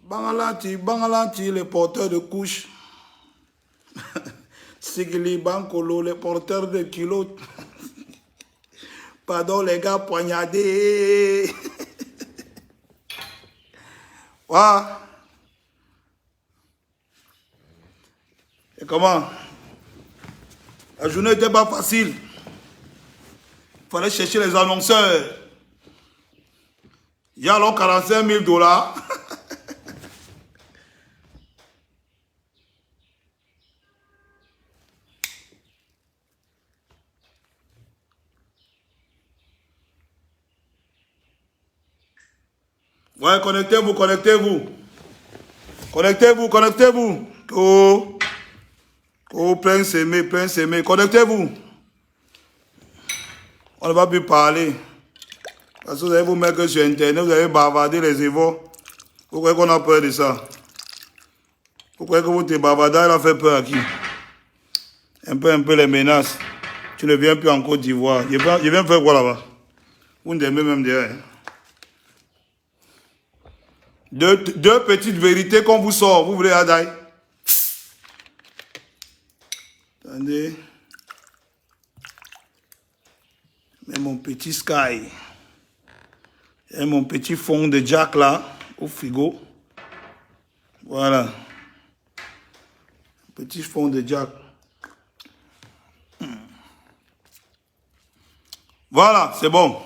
Bangalanti, les porteurs de couches. Sigli Bankolo, les porteurs de kilos. Pardon les gars, poignardés. Ouais. Et comment? La journée n'était pas facile. Il fallait chercher les annonceurs. Il y a alors 45 000 $. Ouais, connectez-vous, connectez-vous. Connectez-vous, connectez-vous. Oh, oh, plein s'aimer, connectez-vous. On ne va plus parler. Parce que vous allez vous mettre sur Internet, vous allez bavarder les évos. Vous croyez qu'on a peur de ça? Vous croyez que votre bavardage a fait peur à qui? Un peu les menaces. Tu ne viens plus en Côte d'Ivoire. Je viens faire quoi là-bas? Vous ne m'aimez même derrière. Deux petites vérités qu'on vous sort. Vous voulez Adaï? Attendez. Mais mon petit Sky. Et mon petit fond de Jack là. Au frigo. Voilà. Petit fond de Jack. Voilà, c'est bon.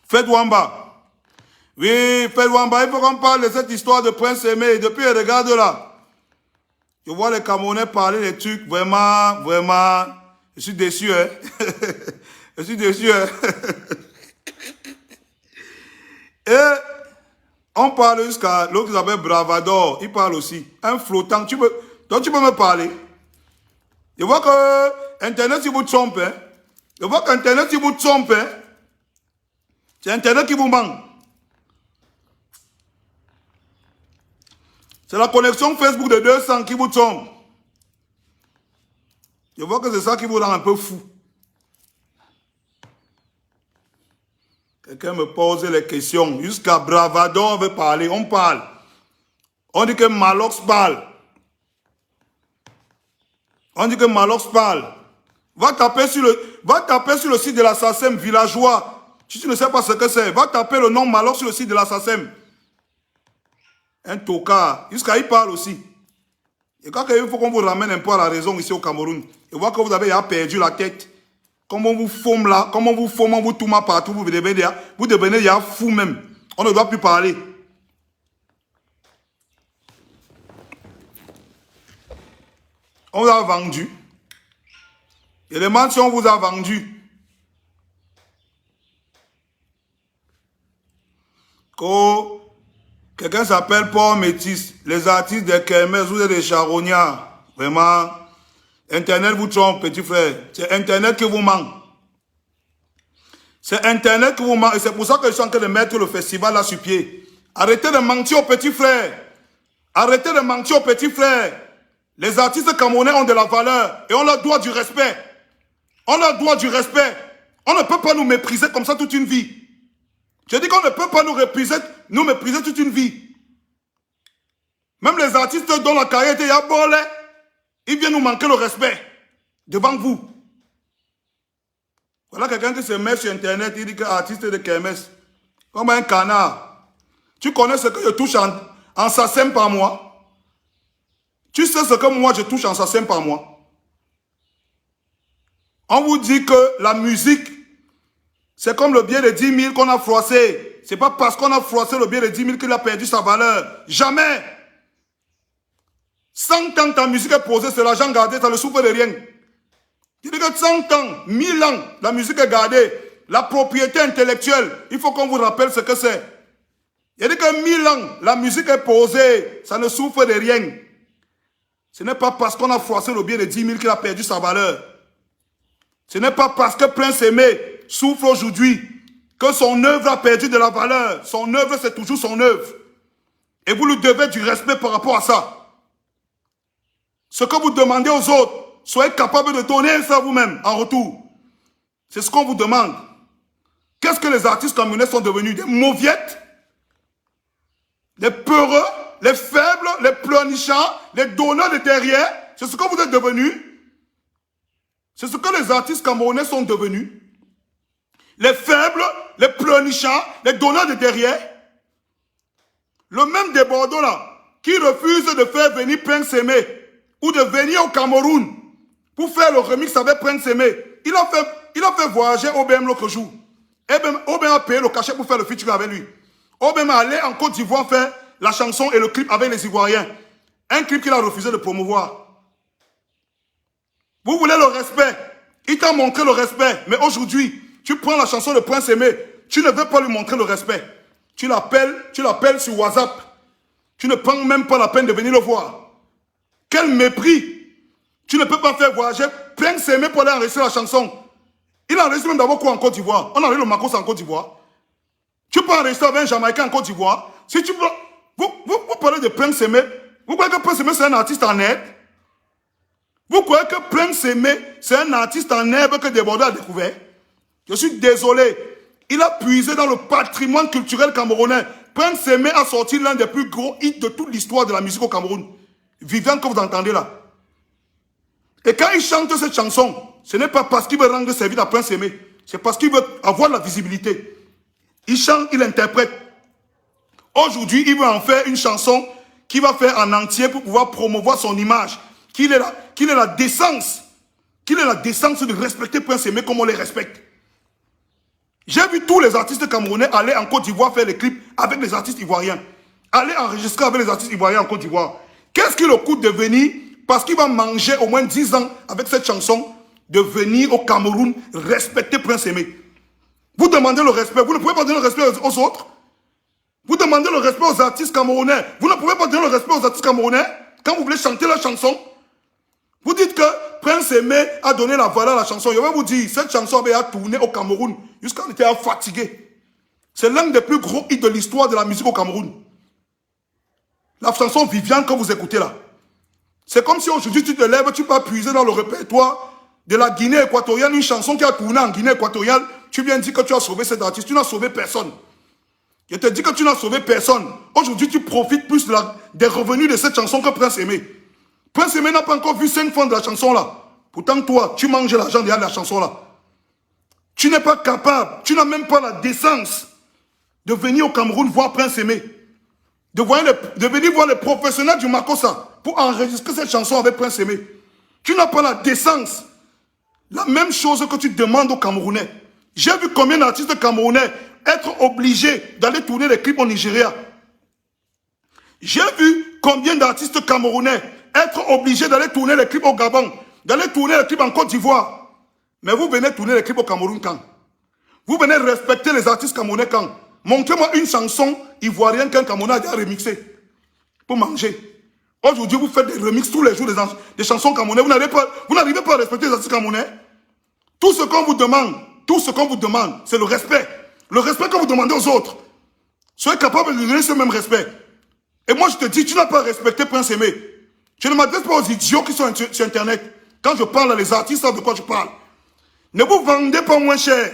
Faites Wamba. Oui, Faites Wamba. Il faut qu'on parle de cette histoire de Prince Aimé. Depuis, regarde là. Je vois les Camerounais parler des trucs. Vraiment, vraiment. Je suis déçu, hein. Je suis déçu, hein. Et on parle jusqu'à l'autre qui s'appelle Bravador. Il parle aussi. Un flottant. Donc tu peux me parler. Je vois que Internet, si vous trompe, hein. Je vois qu'Internet, si vous trompe, hein. C'est Internet qui vous manque. C'est la connexion Facebook de 200 qui vous trompe. Je vois que c'est ça qui vous rend un peu fou. Quelqu'un me pose les questions. Jusqu'à Bravador, on veut parler. On parle. On dit que Malox parle. On dit que Malox parle. Va taper sur le site de l'assassin villageois. Si tu ne sais pas ce que c'est, va taper le nom Malox sur le site de l'assassin. Un tocard. Jusqu'à il parle aussi. Et quand il faut qu'on vous ramène un peu à la raison ici au Cameroun. Et voir que vous avez perdu la tête. Comme on vous forme là, comme on vous forme, on vous tourne partout, vous devenez fou même. On ne doit plus parler. On vous a vendu. Et les mentions, on vous a vendu. Quelqu'un s'appelle Paul Métis. Les artistes des Kermès, vous êtes des charognards. Vraiment. Internet vous trompe, petit frère. C'est Internet qui vous manque. C'est Internet qui vous manque. Et c'est pour ça que je suis en train de mettre le festival là sur pied. Arrêtez de mentir aux petits frères. Arrêtez de mentir aux petits frères. Les artistes camerounais ont de la valeur. Et on leur doit du respect. On leur doit du respect. On ne peut pas nous mépriser comme ça toute une vie. Je dis qu'on ne peut pas nous mépriser toute une vie. Même les artistes dont la carrière était yabolée, ils viennent nous manquer le respect devant vous. Voilà quelqu'un qui se met sur Internet, il dit que artiste de Kermès. Comme un canard. Tu connais ce que je touche en SACEM par mois? Tu sais ce que moi je touche en SACEM par mois? On vous dit que la musique, c'est comme le billet de 10 000 qu'on a froissé. C'est pas parce qu'on a froissé le billet de 10 000 qu'il a perdu sa valeur. Jamais. 100 ans ta musique est posée, c'est l'argent gardé, ça ne souffre de rien. Tu dis que 100 ans, 1000 ans, la musique est gardée. La propriété intellectuelle, il faut qu'on vous rappelle ce que c'est. Il dit que 1000 ans, la musique est posée, ça ne souffre de rien. Ce n'est pas parce qu'on a froissé le billet de 10 000 qu'il a perdu sa valeur. Ce n'est pas parce que Prince Aimé souffre aujourd'hui que son œuvre a perdu de la valeur. Son œuvre, c'est toujours son œuvre. Et vous lui devez du respect par rapport à ça. Ce que vous demandez aux autres, soyez capable de donner ça vous-même en retour. C'est ce qu'on vous demande. Qu'est-ce que les artistes camerounais sont devenus? Des mauviettes? les peureux, les faibles, les pleurnichants, les donneurs de derrière. C'est ce que vous êtes devenus. C'est ce que les artistes camerounais sont devenus. Les faibles, les pleurnichants, les donneurs de derrière. Le même des Bordeaux là, qui refuse de faire venir Prince Aimé ou de venir au Cameroun pour faire le remix avec Prince Aimé. Il a fait voyager OBM l'autre jour. OBM a payé le cachet pour faire le featuring avec lui. OBM est allé en Côte d'Ivoire faire la chanson et le clip avec les Ivoiriens. Un clip qu'il a refusé de promouvoir. Vous voulez le respect. Il t'a montré le respect. Mais aujourd'hui, tu prends la chanson de Prince Aimé. Tu ne veux pas lui montrer le respect. Tu l'appelles sur WhatsApp. Tu ne prends même pas la peine de venir le voir. Quel mépris. Tu ne peux pas faire voyager Prince Aimé pour aller enregistrer la chanson. Il a enregistré même d'abord quoi en Côte d'Ivoire? On a enregistré le Makos en Côte d'Ivoire. Tu peux enregistrer avec un Jamaïcain en Côte d'Ivoire. Si tu peux, vous parlez de Prince Aimé. Vous croyez que Prince Aimé c'est un artiste en herbe? Vous croyez que Prince Aimé c'est un artiste en herbe que Desbordeaux a découvert? Je suis désolé. Il a puisé dans le patrimoine culturel camerounais. Prince Aimé a sorti l'un des plus gros hits de toute l'histoire de la musique au Cameroun. Viviane que vous entendez là. Et quand il chante cette chanson, ce n'est pas parce qu'il veut rendre service à Prince Aimé. C'est parce qu'il veut avoir la visibilité. Il chante, il interprète. Aujourd'hui, il veut en faire une chanson qu'il va faire en entier pour pouvoir promouvoir son image. Qu'il ait la décence. Qu'il ait la décence de respecter Prince Aimé comme on les respecte. J'ai vu tous les artistes camerounais aller en Côte d'Ivoire faire les clips avec les artistes ivoiriens. Aller enregistrer avec les artistes ivoiriens en Côte d'Ivoire. Qu'est-ce qui le coûte de venir, parce qu'il va manger au moins 10 ans avec cette chanson, de venir au Cameroun respecter Prince Aimé? Vous demandez le respect. Vous ne pouvez pas donner le respect aux autres. Vous demandez le respect aux artistes camerounais. Vous ne pouvez pas donner le respect aux artistes camerounais quand vous voulez chanter la chanson. Vous dites que Prince Aimé a donné la valeur à la chanson. Je vais vous dire, cette chanson avait tourné au Cameroun jusqu'à on était fatigué. C'est l'un des plus gros hits de l'histoire de la musique au Cameroun. La chanson Viviane que vous écoutez là. C'est comme si aujourd'hui tu te lèves, tu peux puiser dans le répertoire de la Guinée équatoriale, une chanson qui a tourné en Guinée équatoriale. Tu viens dire que tu as sauvé cet artiste. Tu n'as sauvé personne. Je te dis que tu n'as sauvé personne. Aujourd'hui, tu profites plus des revenus de cette chanson que Prince Aimé. Prince Aimé n'a pas encore vu 5 francs de la chanson là. Pourtant, toi, tu manges l'argent derrière la chanson là. Tu n'es pas capable, tu n'as même pas la décence de venir au Cameroun voir Prince Aimé. De venir voir les professionnels du Makossa pour enregistrer cette chanson avec Prince Aimé. Tu n'as pas la décence. La même chose que tu demandes aux Camerounais. J'ai vu combien d'artistes camerounais être obligés d'aller tourner les clips au Nigeria. J'ai vu combien d'artistes camerounais être obligés d'aller tourner les clips au Gabon, d'aller tourner les clips en Côte d'Ivoire. Mais vous venez tourner les clips au Cameroun quand? Vous venez respecter les artistes camerounais quand? Montrez-moi une chanson ivoirienne qu'un Camerounais a déjà remixée pour manger. Aujourd'hui, vous faites des remixes tous les jours des chansons camerounais. Vous n'arrivez pas à respecter les artistes camerounais. Tout ce qu'on vous demande, c'est le respect. Le respect que vous demandez aux autres. Soyez capable de donner ce même respect. Et moi, je te dis, tu n'as pas respecté Prince Aimé. Je ne m'adresse pas aux idiots qui sont sur Internet. Quand je parle à les artistes, savent de quoi je parle. Ne vous vendez pas moins cher.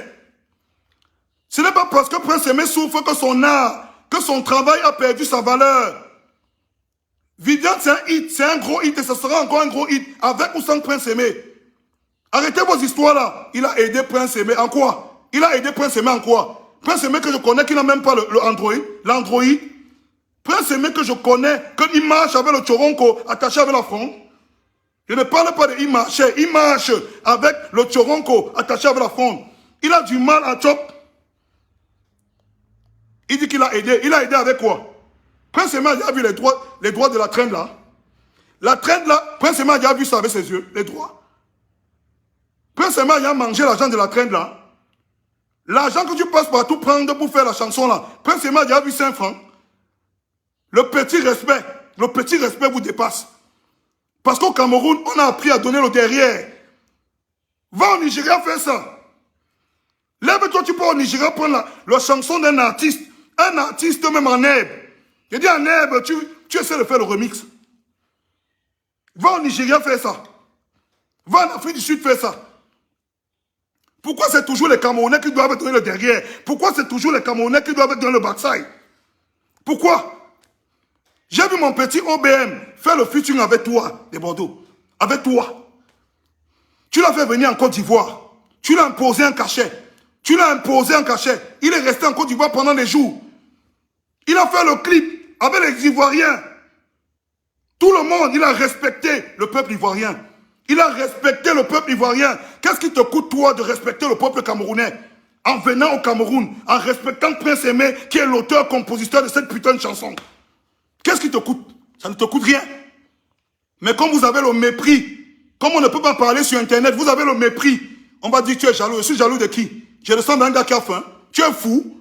Ce n'est pas parce que Prince Aimé souffre que son art, que son travail a perdu sa valeur. Viviane, c'est un hit, c'est un gros hit et ce sera encore un gros hit, avec ou sans Prince Aimé. Arrêtez vos histoires là. Il a aidé Prince Aimé en quoi? Il a aidé Prince Aimé en quoi? Prince Aimé que je connais qui n'a même pas l'Android. Prince Aimé que je connais, qu'il marche avec le Choronko attaché avec la fronde. Je ne parle pas de il marchait. Il marche avec le Choronko attaché avec la fronde. Il a du mal à chop. Il dit qu'il a aidé. Il a aidé avec quoi? Prince Aimé a déjà vu les droits de la traîne là. La traîne là, Prince Aimé a déjà vu ça avec ses yeux, les droits. Prince Aimé a déjà mangé l'argent de la traîne là. L'argent que tu passes partout prendre pour faire la chanson là. Prince Aimé a déjà vu 5 francs. Le petit respect vous dépasse. Parce qu'au Cameroun, on a appris à donner le derrière. Va au Nigeria faire ça. Lève-toi, tu peux au Nigeria prendre la chanson d'un artiste. Un artiste même en herbe. Je dis en herbe, tu essaies de faire le remix. Va au Nigeria faire ça. Va en Afrique du Sud faire ça. Pourquoi c'est toujours les Camerounais qui doivent donner le derrière? Pourquoi c'est toujours les Camerounais qui doivent donner le backside? Pourquoi? J'ai vu mon petit OBM faire le featuring avec toi, de Bordeaux. Avec toi. Tu l'as fait venir en Côte d'Ivoire. Tu l'as imposé un cachet. Tu l'as imposé un cachet. Il est resté en Côte d'Ivoire pendant des jours. Il a fait le clip avec les Ivoiriens. Tout le monde, il a respecté le peuple ivoirien. Il a respecté le peuple ivoirien. Qu'est-ce qui te coûte, toi, de respecter le peuple camerounais? En venant au Cameroun, en respectant Prince Aimé, qui est l'auteur-compositeur de cette putain de chanson. Qu'est-ce qui te coûte? Ça ne te coûte rien. Mais comme vous avez le mépris, comme on ne peut pas parler sur Internet, vous avez le mépris. On va dire que tu es jaloux. Je suis jaloux de qui? Je ressemble à un gars qui a faim. Tu es fou.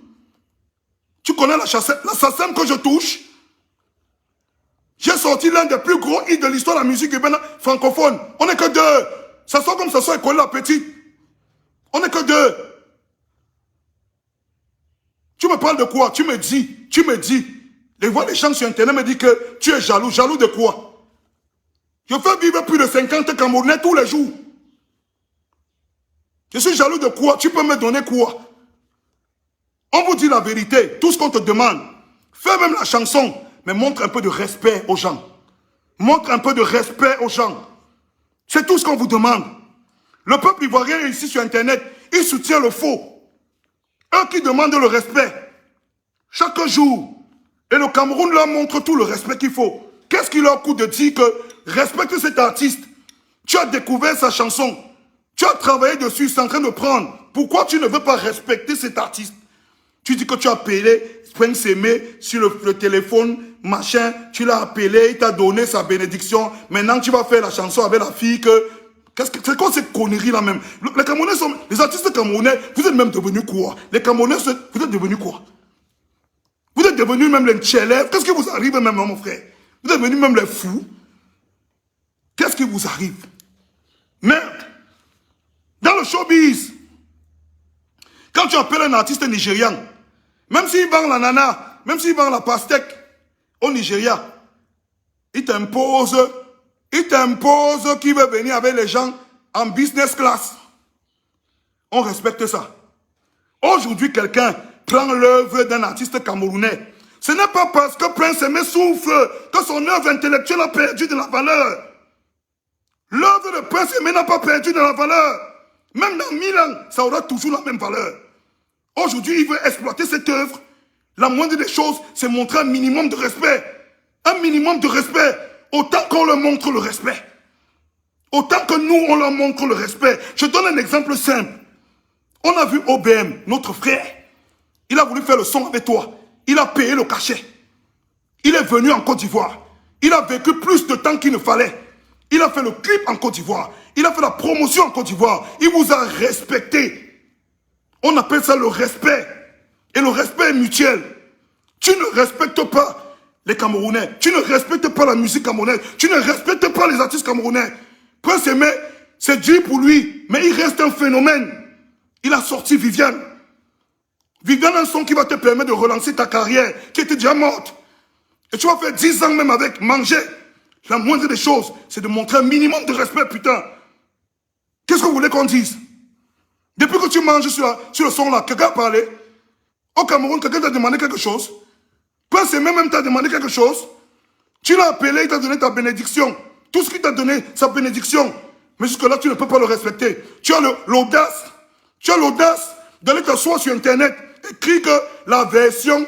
Tu connais l'assassin que je touche? J'ai sorti l'un des plus gros hits de l'histoire de la musique urbaine francophone. On n'est que deux. Ça sort comme ça sort et colle la petite. On n'est que deux. Tu me parles de quoi? Tu me dis. Les voix des gens sur Internet me disent que tu es jaloux. Jaloux de quoi? Je fais vivre plus de 50 Camerounais tous les jours. Je suis jaloux de quoi? Tu peux me donner quoi? On vous dit la vérité, tout ce qu'on te demande. Fais même la chanson, mais montre un peu de respect aux gens. Montre un peu de respect aux gens. C'est tout ce qu'on vous demande. Le peuple ivoirien est ici sur Internet, il soutient le faux. Eux qui demandent le respect, chaque jour. Et le Cameroun leur montre tout le respect qu'il faut. Qu'est-ce qui leur coûte de dire que respecte cet artiste? Tu as découvert sa chanson. Tu as travaillé dessus, c'est en train de prendre. Pourquoi tu ne veux pas respecter cet artiste? Tu dis que tu as appelé Prince Aimé sur le téléphone, machin. Tu l'as appelé, il t'a donné sa bénédiction. Maintenant, tu vas faire la chanson avec la fille que... C'est quoi cette connerie là même? Les Camerounais sont... Les artistes camerounais, vous êtes même devenus quoi? Les Camerounais, vous êtes devenus quoi? Vous êtes devenus même les tchélèves. Qu'est-ce qui vous arrive même, mon frère? Vous êtes devenus même les fous. Qu'est-ce qui vous arrive? Merde. Dans le showbiz, quand tu appelles un artiste nigérian, même s'il vend la nana, même s'il vend la pastèque au Nigeria, il t'impose qu'il veut venir avec les gens en business class. On respecte ça. Aujourd'hui, quelqu'un prend l'œuvre d'un artiste camerounais. Ce n'est pas parce que Prince Aimé souffre que son œuvre intellectuelle a perdu de la valeur. L'œuvre de Prince Aimé n'a pas perdu de la valeur. Même dans 1000 ans, ça aura toujours la même valeur. Aujourd'hui, il veut exploiter cette œuvre. La moindre des choses, c'est montrer un minimum de respect. Un minimum de respect. Autant qu'on leur montre le respect. Autant que nous, on leur montre le respect. Je donne un exemple simple. On a vu OBM, notre frère. Il a voulu faire le son avec toi. Il a payé le cachet. Il est venu en Côte d'Ivoire. Il a vécu plus de temps qu'il ne fallait. Il a fait le clip en Côte d'Ivoire. Il a fait la promotion en Côte d'Ivoire. Il vous a respecté. On appelle ça le respect. Et le respect est mutuel. Tu ne respectes pas les Camerounais. Tu ne respectes pas la musique camerounaise. Tu ne respectes pas les artistes camerounais. Prince Aimé, c'est Dieu pour lui. Mais il reste un phénomène. Il a sorti Viviane. Viviane a un son qui va te permettre de relancer ta carrière, qui était déjà morte. Et tu vas faire 10 ans même avec manger. La moindre des choses, c'est de montrer un minimum de respect, putain. Qu'est-ce que vous voulez qu'on dise? Depuis que tu manges sur le son là, quelqu'un a parlé. Au Cameroun, quelqu'un t'a demandé quelque chose. Prince Aimé même t'a demandé quelque chose. Tu l'as appelé, il t'a donné ta bénédiction. Tout ce qu'il t'a donné, sa bénédiction. Mais jusque-là, tu ne peux pas le respecter. Tu as l'audace. Tu as l'audace d'aller t'asseoir sur Internet. Écrit que la version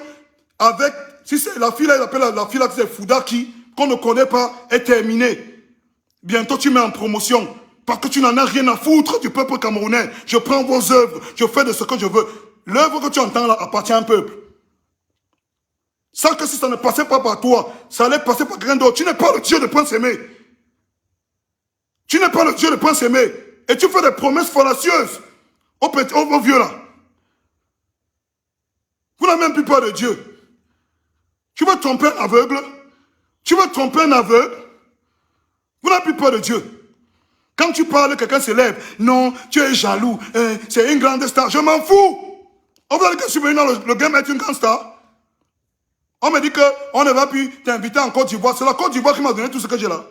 avec... Si c'est la fille là, il appelle la fille là, c'est Foudaki, qu'on ne connaît pas, est terminée. Bientôt, tu mets en promotion. Parce que tu n'en as rien à foutre du peuple camerounais. Je prends vos œuvres, je fais de ce que je veux. L'œuvre que tu entends là appartient à un peuple. Sans que si ça ne passait pas par toi, ça allait passer par quelqu'un d'autre. Tu n'es pas le Dieu de Prince Aimé. Tu n'es pas le Dieu de Prince Aimé. Et tu fais des promesses fallacieuses aux vieux là. Vous n'avez même plus peur de Dieu. Tu vas tromper un aveugle. Tu vas tromper un aveugle. Vous n'avez plus peur de Dieu. Quand tu parles, quelqu'un se lève. Non, tu es jaloux. C'est une grande star. Je m'en fous. On va dire que je suis venu dans le game être une grande star. On me dit qu'on ne va plus t'inviter en Côte d'Ivoire. C'est la Côte d'Ivoire qui m'a donné tout ce que j'ai là.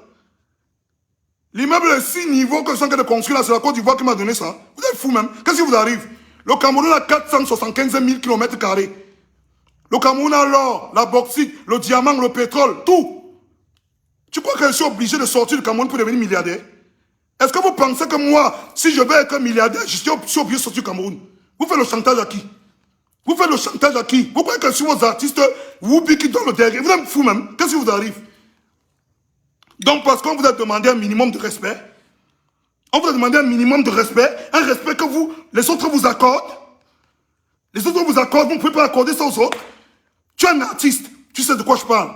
L'immeuble de 6 niveaux que je suis en train de construire là, c'est la Côte d'Ivoire qui m'a donné ça. Vous êtes fous même. Qu'est-ce qui vous arrive? Le Cameroun a 475 000 km². Le Cameroun a l'or, la bauxite, le diamant, le pétrole, tout. Tu crois que je suis obligé de sortir du Cameroun pour devenir milliardaire? Est-ce que vous pensez que moi, si je veux être milliardaire, je suis obligé de sortir du Cameroun? Vous faites le chantage à qui? Vous faites le chantage à qui? Vous croyez que sur vos artistes, vous qui donnent le derrière, vous êtes fou même. Qu'est-ce qui vous arrive? Donc parce qu'on vous a demandé un minimum de respect, on vous a demandé un minimum de respect, un respect que vous, les autres vous accordent. Les autres vous accordent, vous ne pouvez pas accorder ça aux autres. Tu es un artiste, tu sais de quoi je parle.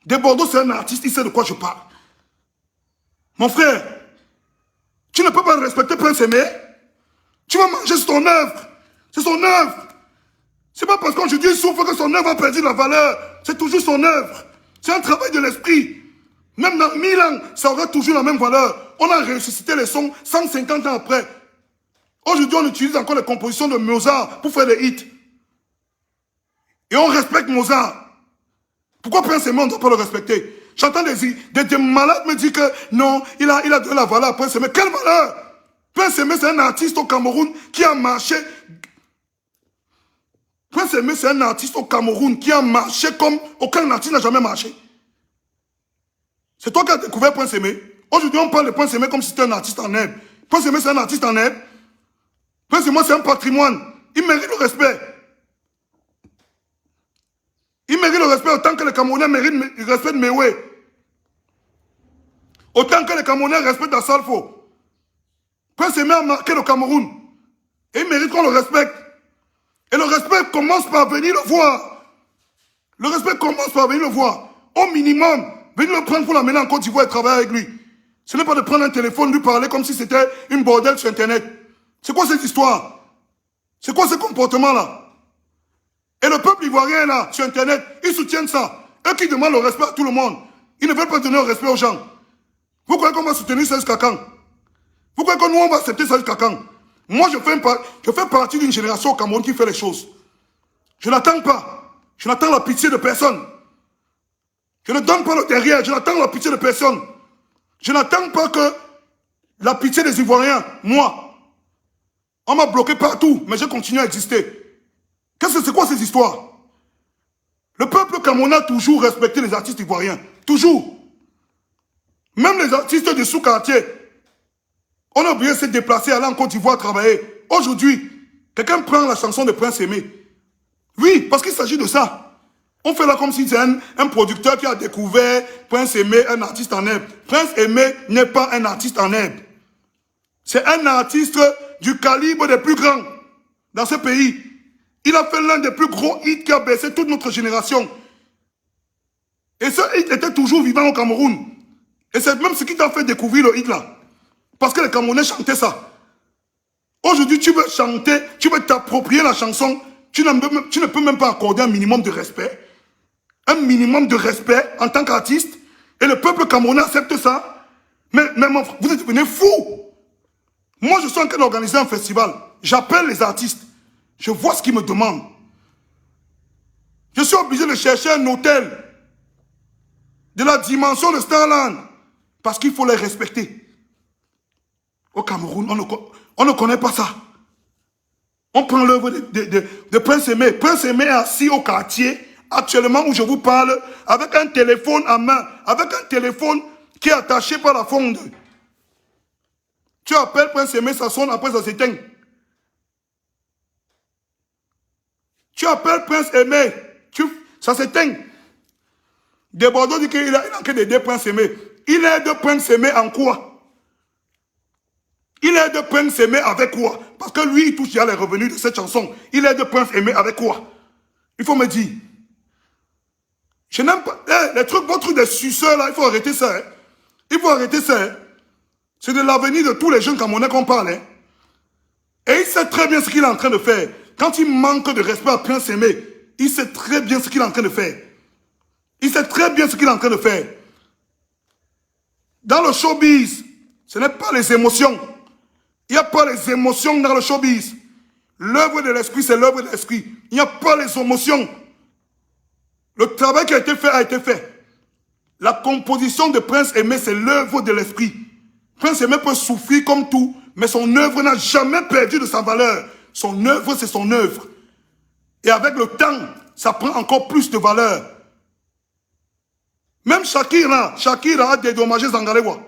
De Bordeaux, c'est un artiste, il sait de quoi je parle. Mon frère, tu ne peux pas respecter Prince Aimé. Tu vas manger sur ton œuvre. C'est son œuvre. C'est pas parce qu'aujourd'hui il souffre que son œuvre a perdu la valeur. C'est toujours son œuvre. C'est un travail de l'esprit. Même dans 1000 ans, ça aura toujours la même valeur. On a ressuscité les sons 150 ans après. Aujourd'hui, on utilise encore les compositions de Mozart pour faire des hits. Et on respecte Mozart. Pourquoi Prince Aimé, on ne doit pas le respecter? J'entends des malades me dire que non, il a donné la valeur à Prince Aimé. Quelle valeur? Prince Aimé, c'est un artiste au Cameroun qui a marché. Prince Aimé, c'est un artiste au Cameroun qui a marché comme aucun artiste n'a jamais marché. C'est toi qui as découvert Prince Aimé. Aujourd'hui, on parle de Prince Aimé comme si c'était un artiste en herbe. Prince Aimé, c'est un artiste en herbe. Prince Aimé, c'est un patrimoine. Il mérite le respect. Il mérite le respect autant que les Camerounais méritent le respect de Mewé. Autant que les Camerounais respectent Assalfo. Prince Aimé a marqué le Cameroun. Et il mérite qu'on le respecte. Et le respect commence par venir le voir. Le respect commence par venir le voir. Au minimum, venir le prendre pour l'amener en Côte d'Ivoire et travailler avec lui. Ce n'est pas de prendre un téléphone, lui parler comme si c'était une bordel sur Internet. C'est quoi cette histoire? C'est quoi ce comportement-là? Et le peuple ivoirien là, sur Internet, ils soutiennent ça. Eux qui demandent le respect à tout le monde. Ils ne veulent pas donner le respect aux gens. Vous croyez qu'on va soutenir ça jusqu'à quand? Vous croyez que nous, on va accepter ça jusqu'à quand? Moi, je fais partie d'une génération au Cameroun qui fait les choses. Je n'attends pas. Je n'attends la pitié de personne. Je ne donne pas le derrière. Je n'attends la pitié de personne. Je n'attends pas que la pitié des Ivoiriens, moi. On m'a bloqué partout, mais je continue à exister. C'est quoi ces histoires? Le peuple camerounais a toujours respecté les artistes ivoiriens. Toujours. Même les artistes du sous-quartier. On a oublié de se déplacer, aller en Côte d'Ivoire travailler. Aujourd'hui, quelqu'un prend la chanson de Prince Aimé. Oui, parce qu'il s'agit de ça. On fait là comme si c'est un producteur qui a découvert Prince Aimé, un artiste en herbe. Prince Aimé n'est pas un artiste en herbe. C'est un artiste du calibre des plus grands dans ce pays. Il a fait l'un des plus gros hits qui a baissé toute notre génération. Et ce hit était toujours vivant au Cameroun. Et c'est même ce qui t'a fait découvrir le hit là. Parce que les Camerounais chantaient ça. Aujourd'hui, tu veux chanter, tu veux t'approprier la chanson, tu ne peux même pas accorder un minimum de respect. Un minimum de respect en tant qu'artiste. Et le peuple camerounais accepte ça. Mais vous êtes devenus fous. Moi, je suis en train d'organiser un festival. J'appelle les artistes. Je vois ce qu'ils me demandent. Je suis obligé de chercher un hôtel de la dimension de Starland. Parce qu'il faut les respecter. Au Cameroun, on ne connaît pas ça. On prend l'œuvre de Prince Aimé. Prince Aimé est assis au quartier, actuellement où je vous parle, avec un téléphone à main, avec un téléphone qui est attaché par la fonde. Tu appelles Prince Aimé, ça sonne, après ça s'éteint. Tu appelles Prince Aimé, ça s'éteint. De Bordeaux dit qu'il a en train d'aider Prince Aimé. Il aide Prince Aimé en quoi? Il aide Prince Aimé avec quoi? Parce que lui, il touche déjà les revenus de cette chanson. Il aide Prince Aimé avec quoi? Il faut me dire. Je n'aime pas... vos trucs de suceurs là, il faut arrêter ça. Hein. Il faut arrêter ça. Hein. C'est de l'avenir de tous les jeunes Camerounais qu'on parle. Hein. Et il sait très bien ce qu'il est en train de faire. Quand il manque de respect à Prince Aimé, il sait très bien ce qu'il est en train de faire. Il sait très bien ce qu'il est en train de faire. Dans le showbiz, ce n'est pas les émotions. Il n'y a pas les émotions dans le showbiz. L'œuvre de l'esprit, c'est l'œuvre de l'esprit. Il n'y a pas les émotions. Le travail qui a été fait a été fait. La composition de Prince Aimé, c'est l'œuvre de l'esprit. Prince Aimé peut souffrir comme tout, mais son œuvre n'a jamais perdu de sa valeur. Son œuvre, c'est son œuvre. Et avec le temps, ça prend encore plus de valeur. Même Shakira a dédommagé Zangarewa.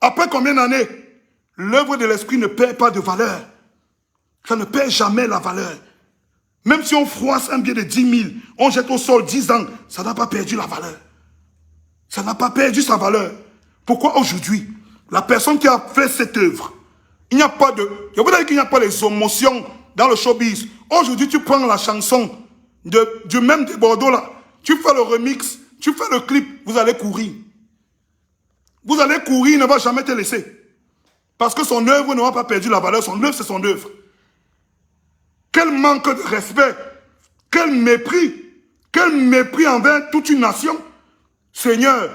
Après combien d'années? L'œuvre de l'esprit ne perd pas de valeur. Ça ne perd jamais la valeur. Même si on froisse un billet de 10 000, on jette au sol 10 ans, ça n'a pas perdu la valeur. Ça n'a pas perdu sa valeur. Pourquoi aujourd'hui, la personne qui a fait cette œuvre, il n'y a pas de... Je vous dire qu'il n'y a pas les émotions dans le showbiz. Aujourd'hui, tu prends la chanson du même de Bordeaux là, tu fais le remix, tu fais le clip, vous allez courir. Vous allez courir, il ne va jamais te laisser. Parce que son œuvre n'aura pas perdu la valeur. Son œuvre, c'est son œuvre. Quel manque de respect. Quel mépris envers toute une nation. Seigneur,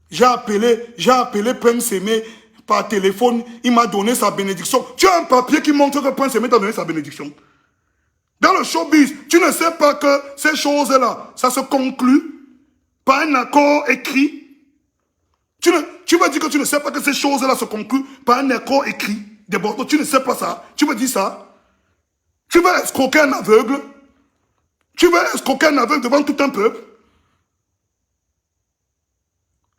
j'ai appelé Prince Aimé par téléphone. Il m'a donné sa bénédiction. Tu as un papier qui montre que Prince Aimé t'a donné sa bénédiction. Dans le showbiz, tu ne sais pas que ces choses-là, ça se conclut par un accord écrit. Tu vas dire que tu ne sais pas que ces choses-là se concluent par un accord écrit de Bordeaux. Tu ne sais pas ça. Tu veux dire ça. Tu vas escroquer un aveugle. Tu vas escroquer un aveugle devant tout un peuple.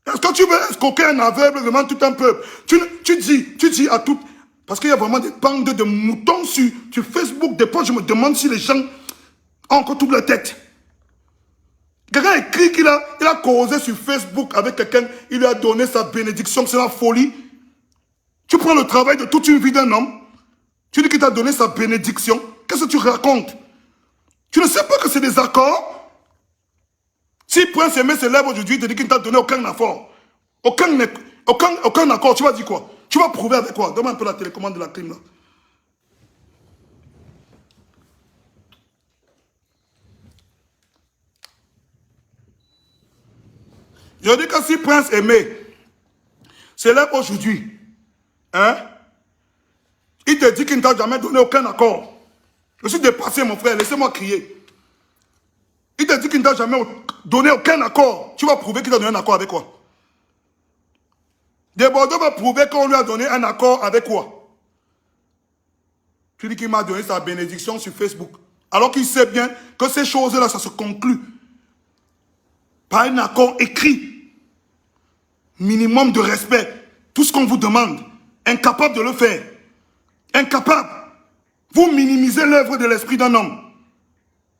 Est-ce que tu veux escroquer un aveugle devant tout un peuple? Tu dis à tout... Parce qu'il y a vraiment des bandes de moutons sur Facebook. Des fois, je me demande si les gens ont encore toute leur tête. Quelqu'un a écrit qu'il a causé sur Facebook avec quelqu'un, il lui a donné sa bénédiction, c'est la folie. Tu prends le travail de toute une vie d'un homme, tu dis qu'il t'a donné sa bénédiction, qu'est-ce que tu racontes? Tu ne sais pas que c'est des accords? Si Prince Aimé se lève aujourd'hui, il te dit qu'il ne t'a donné aucun accord, aucun accord, tu vas dire quoi? Tu vas prouver avec quoi? Donne-moi un peu la télécommande de la clim là. Je dis que si Prince Aimé se lève aujourd'hui, hein, il te dit qu'il ne t'a jamais donné aucun accord. Je suis dépassé, mon frère, laissez-moi crier. Il te dit qu'il ne t'a jamais donné aucun accord. Tu vas prouver qu'il t'a donné un accord avec quoi? De Bordeaux va prouver qu'on lui a donné un accord avec quoi? Tu dis qu'il m'a donné sa bénédiction sur Facebook. Alors qu'il sait bien que ces choses-là, ça se conclut par un accord écrit. Minimum de respect. Tout ce qu'on vous demande. Incapable de le faire. Incapable. Vous minimisez l'œuvre de l'esprit d'un homme.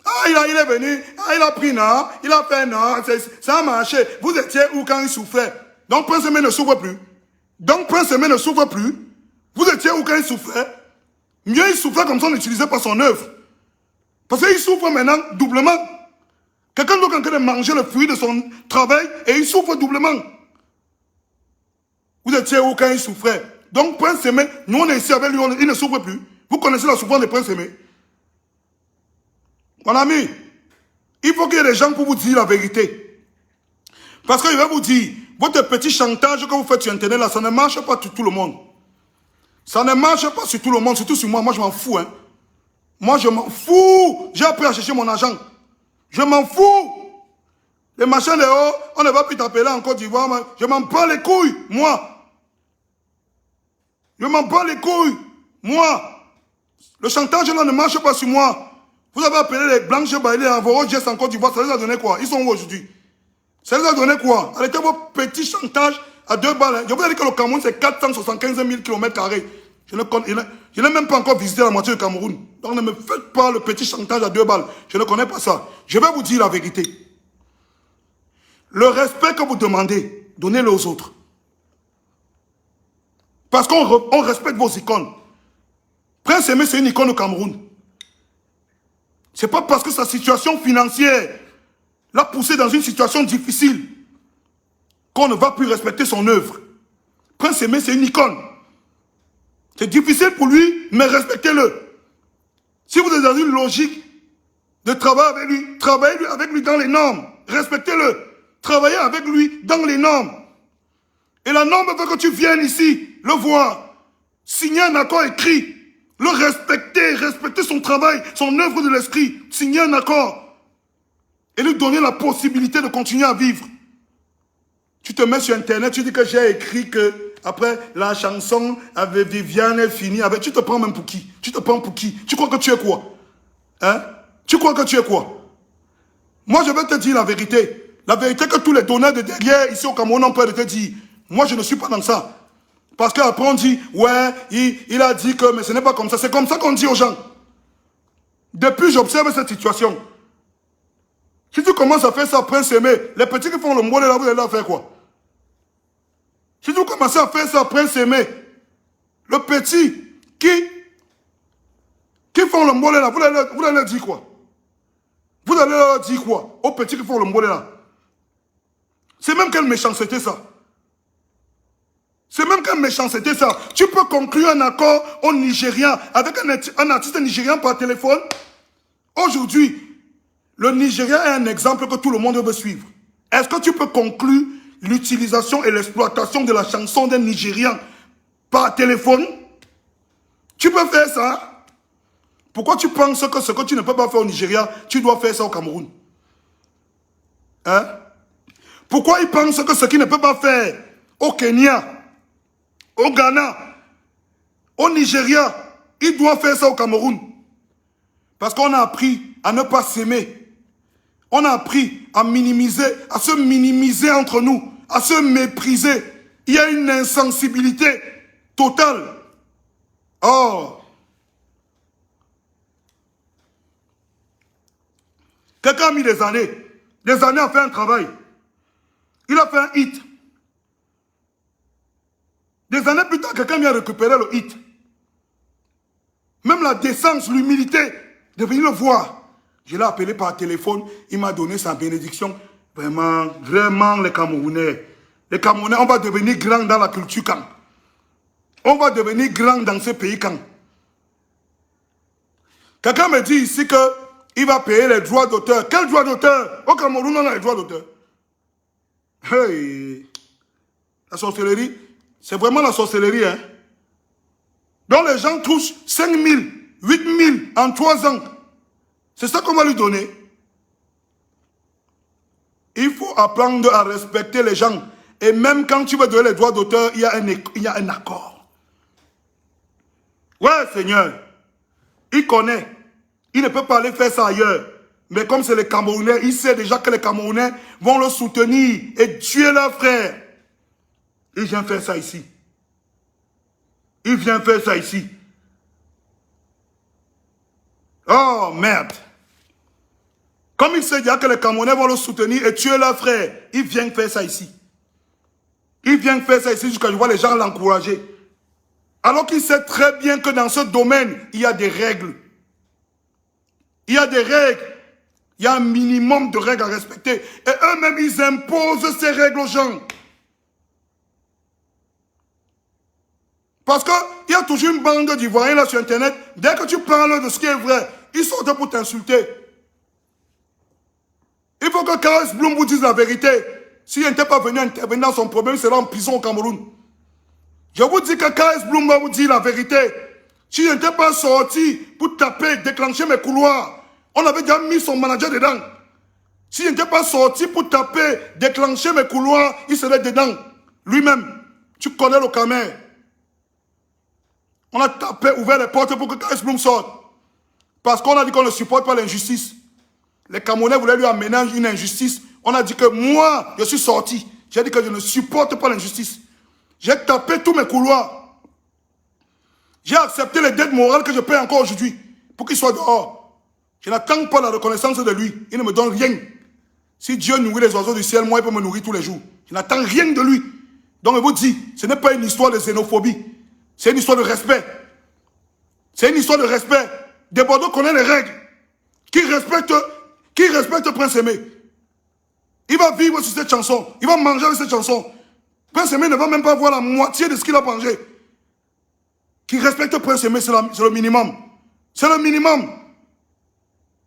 Ah, il est venu. Ah, il a pris non. Il a fait non. Ça a marché. Vous étiez où quand il souffrait? Donc Prince Aimé ne souffre plus. Vous étiez où quand il souffrait? Mieux il souffrait comme ça, on n'utilisait pas son œuvre. Parce qu'il souffre maintenant doublement. Quelqu'un doit en train de manger le fruit de son travail et il souffre doublement. Vous étiez où quand il souffrait? Donc Prince Aimé, nous on est ici avec lui, il ne souffre plus. Vous connaissez la souffrance de Prince Aimé? Mon ami, il faut qu'il y ait des gens pour vous dire la vérité. Parce que je vais vous dire, votre petit chantage que vous faites sur Internet là, ça ne marche pas sur tout le monde. Ça ne marche pas sur tout le monde, surtout sur moi. Moi je m'en fous. Hein. Moi je m'en fous. J'ai appris à chercher mon argent. Je m'en fous. Les machins de haut, on ne va plus t'appeler en Côte d'Ivoire. Je m'en bats les couilles, moi. Je m'en bats les couilles, moi. Le chantage là ne marche pas sur moi. Vous avez appelé les Blanches Bailey à vos gestes en Côte d'Ivoire, ça les a donné quoi? Ils sont où aujourd'hui? Ça les a donné quoi? Arrêtez vos petits chantages à 2 balles. Je vous ai dit que le Cameroun c'est 475 000 km². Je n'ai même pas encore visité la moitié du Cameroun. Donc ne me faites pas le petit chantage à 2 balles. Je ne connais pas ça. Je vais vous dire la vérité. Le respect que vous demandez, donnez-le aux autres. Parce qu'on respecte vos icônes. Prince Aimé, c'est une icône au Cameroun. Ce n'est pas parce que sa situation financière l'a poussé dans une situation difficile qu'on ne va plus respecter son œuvre. Prince Aimé, c'est une icône. C'est difficile pour lui, mais respectez-le. Si vous êtes dans une logique de travail avec lui, travaillez avec lui dans les normes. Respectez-le. Travaillez avec lui dans les normes. Et la norme veut que tu viennes ici, le voir, signer un accord écrit, le respecter son travail, son œuvre de l'esprit, signer un accord et lui donner la possibilité de continuer à vivre. Tu te mets sur Internet, tu dis que j'ai écrit que après la chanson avec Viviane est finie. Tu te prends même pour qui? Tu te prends pour qui? Tu crois que tu es quoi? Hein? Tu crois que tu es quoi? Moi, je vais te dire la vérité. La vérité que tous les donneurs de derrière, ici au Cameroun, ont peur de te dire. Moi, je ne suis pas dans ça. Parce qu'après, on dit, ouais, il a dit que, mais ce n'est pas comme ça. C'est comme ça qu'on dit aux gens. Depuis, j'observe cette situation. Si tu commences à faire ça, Prince Aimé, les petits qui font le mollet là, vous allez leur faire quoi? Si tu commences à faire ça, Prince Aimé, le petit qui font le mollet là, vous allez leur dire quoi? Vous allez leur dire quoi? Aux petits qui font le mollet là. C'est même quelle méchanceté ça. C'est même quelle méchanceté ça. Tu peux conclure un accord au Nigérian avec un artiste nigérian par téléphone. Aujourd'hui, le Nigeria est un exemple que tout le monde veut suivre. Est-ce que tu peux conclure l'utilisation et l'exploitation de la chanson d'un Nigérian par téléphone? Tu peux faire ça? Pourquoi tu penses que ce que tu ne peux pas faire au Nigeria, tu dois faire ça au Cameroun? Hein? Pourquoi ils pensent que ce qu'ils ne peuvent pas faire au Kenya, au Ghana, au Nigeria, ils doivent faire ça au Cameroun? Parce qu'on a appris à ne pas s'aimer. On a appris à minimiser, à se minimiser entre nous, à se mépriser. Il y a une insensibilité totale. Oh! Quelqu'un a mis des années à faire un travail. Il a fait un hit. Des années plus tard, quelqu'un vient récupérer le hit. Même la décence, l'humilité de venir le voir. Je l'ai appelé par téléphone, il m'a donné sa bénédiction. Vraiment, vraiment les Camerounais. Les Camerounais, on va devenir grands dans la culture quand? On va devenir grands dans ce pays quand? Quelqu'un me dit ici qu'il va payer les droits d'auteur. Quels droits d'auteur? Au Cameroun, on a les droits d'auteur. Hey! La sorcellerie, c'est vraiment la sorcellerie, hein? Donc les gens touchent 5 000, 8 000 en 3 ans. C'est ça qu'on va lui donner. Il faut apprendre à respecter les gens. Et même quand tu veux donner les droits d'auteur, il y a un accord. Ouais, Seigneur. Il connaît. Il ne peut pas aller faire ça ailleurs. Mais comme c'est les Camerounais, il sait déjà que les Camerounais vont le soutenir et tuer leur frère. Il vient faire ça ici. Il vient faire ça ici. Oh, merde. Comme il sait déjà que les Camerounais vont le soutenir et tuer leur frère, il vient faire ça ici. Il vient faire ça ici jusqu'à ce que je vois les gens l'encourager. Alors qu'il sait très bien que dans ce domaine, il y a des règles. Il y a des règles. Il y a un minimum de règles à respecter. Et eux-mêmes, ils imposent ces règles aux gens. Parce qu'il y a toujours une bande d'Ivoiriens là sur Internet. Dès que tu parles de ce qui est vrai, ils sortent pour t'insulter. Il faut que Carlos Bloom vous dise la vérité. S'il n'était pas venu intervenir dans son problème, il sera en prison au Cameroun. Je vous dis que Carlos Bloom va vous dire la vérité. S'il n'était pas sorti pour taper, déclencher mes couloirs, on avait déjà mis son manager dedans. S'il n'était pas sorti pour taper, déclencher mes couloirs, il serait dedans. Lui-même. Tu connais le Cameroun. On a tapé, ouvert les portes pour que Carlos Bloom sorte. Parce qu'on a dit qu'on ne supporte pas l'injustice. Les Camerounais voulaient lui amener une injustice. On a dit que moi, je suis sorti. J'ai dit que je ne supporte pas l'injustice. J'ai tapé tous mes couloirs. J'ai accepté les dettes morales que je paie encore aujourd'hui pour qu'il soit dehors. Je n'attends pas la reconnaissance de lui. Il ne me donne rien. Si Dieu nourrit les oiseaux du ciel, moi, il peut me nourrir tous les jours. Je n'attends rien de lui. Donc, je vous dis, ce n'est pas une histoire de xénophobie. C'est une histoire de respect. C'est une histoire de respect. Des Bordeaux connaît les règles. Qui respecte Prince Aimé. Il va vivre sur cette chanson. Il va manger avec cette chanson. Prince Aimé ne va même pas voir la moitié de ce qu'il a mangé. Qui respecte Prince Aimé, c'est le minimum. C'est le minimum.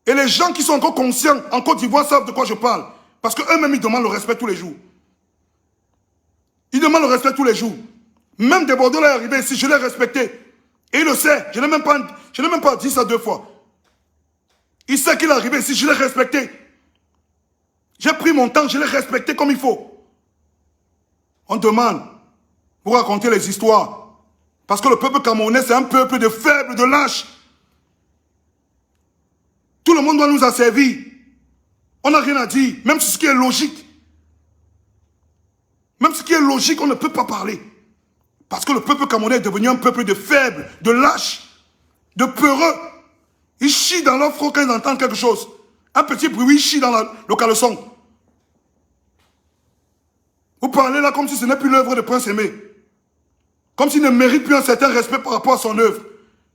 Et les gens qui sont encore conscients en Côte d'Ivoire savent de quoi je parle. Parce qu'eux-mêmes, ils demandent le respect tous les jours. Ils demandent le respect tous les jours. Même des Bordeaux là est arrivé ici, je l'ai respecté. Et il le sait. Je n'ai même pas dit ça 2 fois. Il sait qu'il est arrivé ici, je l'ai respecté. J'ai pris mon temps, je l'ai respecté comme il faut. On demande pour raconter les histoires. Parce que le peuple camerounais, c'est un peuple de faibles, de lâches. Tout le monde doit nous asservir. On n'a rien à dire. Même sur ce qui est logique. Même ce qui est logique, on ne peut pas parler. Parce que le peuple camerounais est devenu un peuple de faibles, de lâches, de peureux. Ils chient dans leur front quand ils entendent quelque chose. Un petit bruit, ils chient dans le caleçon. Vous parlez là comme si ce n'est plus l'œuvre de Prince Aimé. Comme s'il ne mérite plus un certain respect par rapport à son œuvre.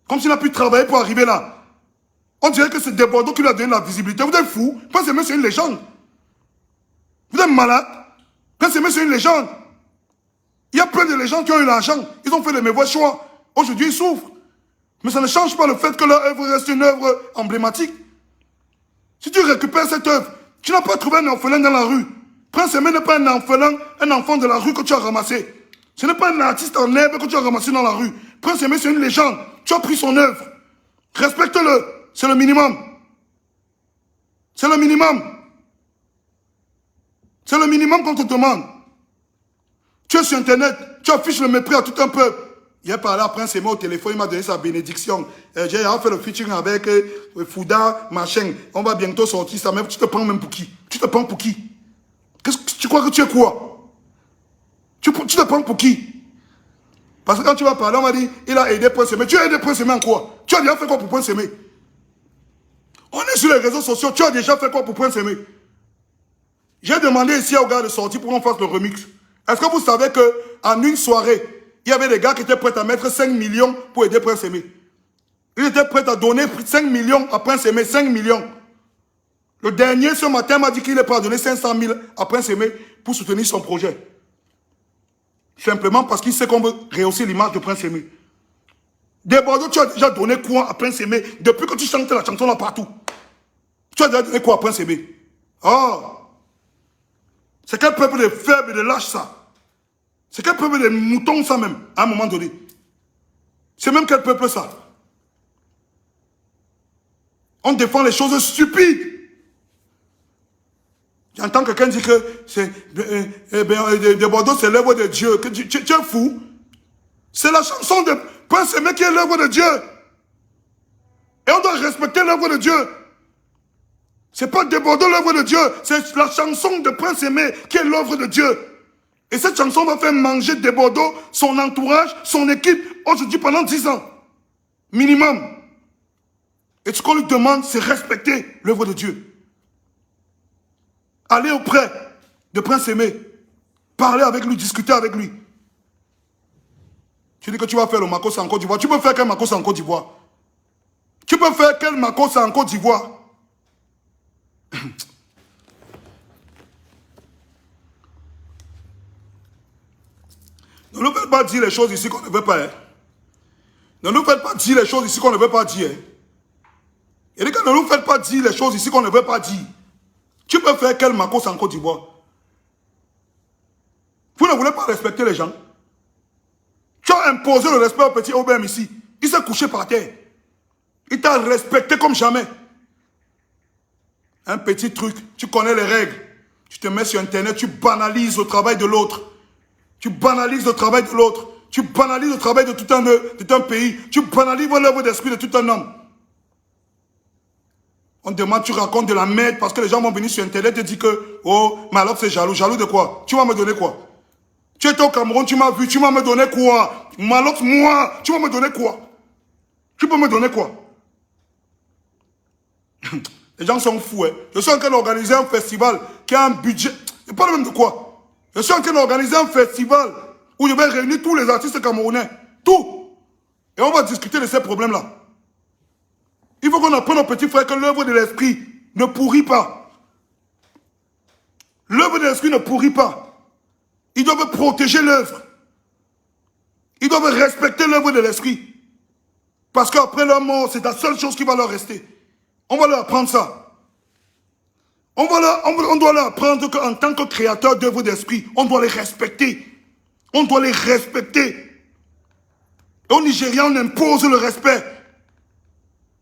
Comme s'il n'a pu travailler pour arriver là. On dirait que c'est Desbordeaux qui lui a donné la visibilité. Vous êtes fou. Prince Aimé, c'est une légende. Vous êtes malade. Prince Aimé, c'est une légende. Il y a plein de légendes qui ont eu l'argent. Ils ont fait les mauvais choix. Aujourd'hui, ils souffrent. Mais ça ne change pas le fait que leur œuvre reste une œuvre emblématique. Si tu récupères cette œuvre, tu n'as pas trouvé un orphelin dans la rue. Prince Aimé n'est pas un orphelin, un enfant de la rue que tu as ramassé. Ce n'est pas un artiste en herbe que tu as ramassé dans la rue. Prince Aimé, c'est une légende. Tu as pris son œuvre. Respecte-le. C'est le minimum. C'est le minimum. C'est le minimum qu'on te demande. Tu es sur Internet, tu affiches le mépris à tout un peuple. Il a parlé à Prince Aimé au téléphone, il m'a donné sa bénédiction. J'ai fait le featuring avec Fouda, machin. On va bientôt sortir ça. Mais tu te prends même pour qui? Tu te prends pour qui? Tu crois que tu es quoi? Tu te prends pour qui? Parce que quand tu vas parler, on va dire, il a aidé Prince Aimé. Tu as aidé Prince Aimé en quoi? Tu as déjà fait quoi pour Prince Aimé? On est sur les réseaux sociaux, tu as déjà fait quoi pour Prince Aimé? J'ai demandé ici aux gars de sortir pour qu'on fasse le remix. Est-ce que vous savez qu'en une soirée, il y avait des gars qui étaient prêts à mettre 5 millions pour aider Prince Aimé? Ils étaient prêts à donner 5 millions à Prince Aimé, 5 millions. Le dernier, ce matin, m'a dit qu'il est prêt à donner 500 000 à Prince Aimé pour soutenir son projet. Simplement parce qu'il sait qu'on veut rehausser l'image de Prince Aimé. Desbordeaux, tu as déjà donné quoi à Prince Aimé depuis que tu chantes la chanson là partout? Tu as déjà donné quoi à Prince Aimé? Oh! C'est quel peuple de faibles et de lâches ça? C'est quel peuple de moutons ça même, à un moment donné? C'est même quel peuple ça? On défend les choses stupides. J'entends quelqu'un dire que Desbordeaux c'est l'œuvre de Dieu. Que tu es fou? C'est la chanson de Prince Aimé qui est l'œuvre de Dieu. Et on doit respecter l'œuvre de Dieu. C'est pas Desbordeaux l'œuvre de Dieu, c'est la chanson de Prince Aimé qui est l'œuvre de Dieu. Et cette chanson va faire manger Desbordeaux, son entourage, son équipe, aujourd'hui pendant 10 ans. Minimum. Et ce qu'on lui demande, c'est respecter l'œuvre de Dieu. Aller auprès de Prince Aimé, parler avec lui, discuter avec lui. Tu dis que tu vas faire le Makos en Côte d'Ivoire. Tu peux faire quel Makos en Côte d'Ivoire? Tu peux faire quel Makos en Côte d'Ivoire? Ne nous faites pas dire les choses ici qu'on ne veut pas. Hein. Ne nous faites pas dire les choses ici qu'on ne veut pas dire. Il dit que ne nous faites pas dire les choses ici qu'on ne veut pas dire. Tu peux faire quel Makos en Côte d'Ivoire? Vous ne voulez pas respecter les gens. Tu as imposé le respect au petit Obem ici. Il s'est couché par terre. Il t'a respecté comme jamais. Un petit truc, tu connais les règles. Tu te mets sur Internet, tu banalises le travail de l'autre. Tu banalises le travail de l'autre. Tu banalises le travail de tout un pays. Tu banalises l'œuvre d'esprit de tout un homme. On demande, tu racontes de la merde parce que les gens vont venir sur Internet et dire que, oh, mais alors c'est jaloux. Jaloux de quoi? Tu vas me donner quoi? Tu étais au Cameroun, tu m'as vu, tu vas me donner quoi? Malox, moi, tu vas me donner quoi? Tu peux me donner quoi? Les gens sont fous, hein. Je suis en train d'organiser un festival qui a un budget. Je parle même de quoi? Je suis en train d'organiser un festival où je vais réunir tous les artistes camerounais. Tout. Et on va discuter de ces problèmes-là. Il faut qu'on apprenne aux petits frères que l'œuvre de l'esprit ne pourrit pas. L'œuvre de l'esprit ne pourrit pas. Ils doivent protéger l'œuvre. Ils doivent respecter l'œuvre de l'esprit. Parce qu'après leur mort, c'est la seule chose qui va leur rester. On va leur apprendre ça. On doit leur apprendre qu'en tant que créateur d'œuvres d'esprit, on doit les respecter. On doit les respecter. Et au Nigeria, on impose le respect.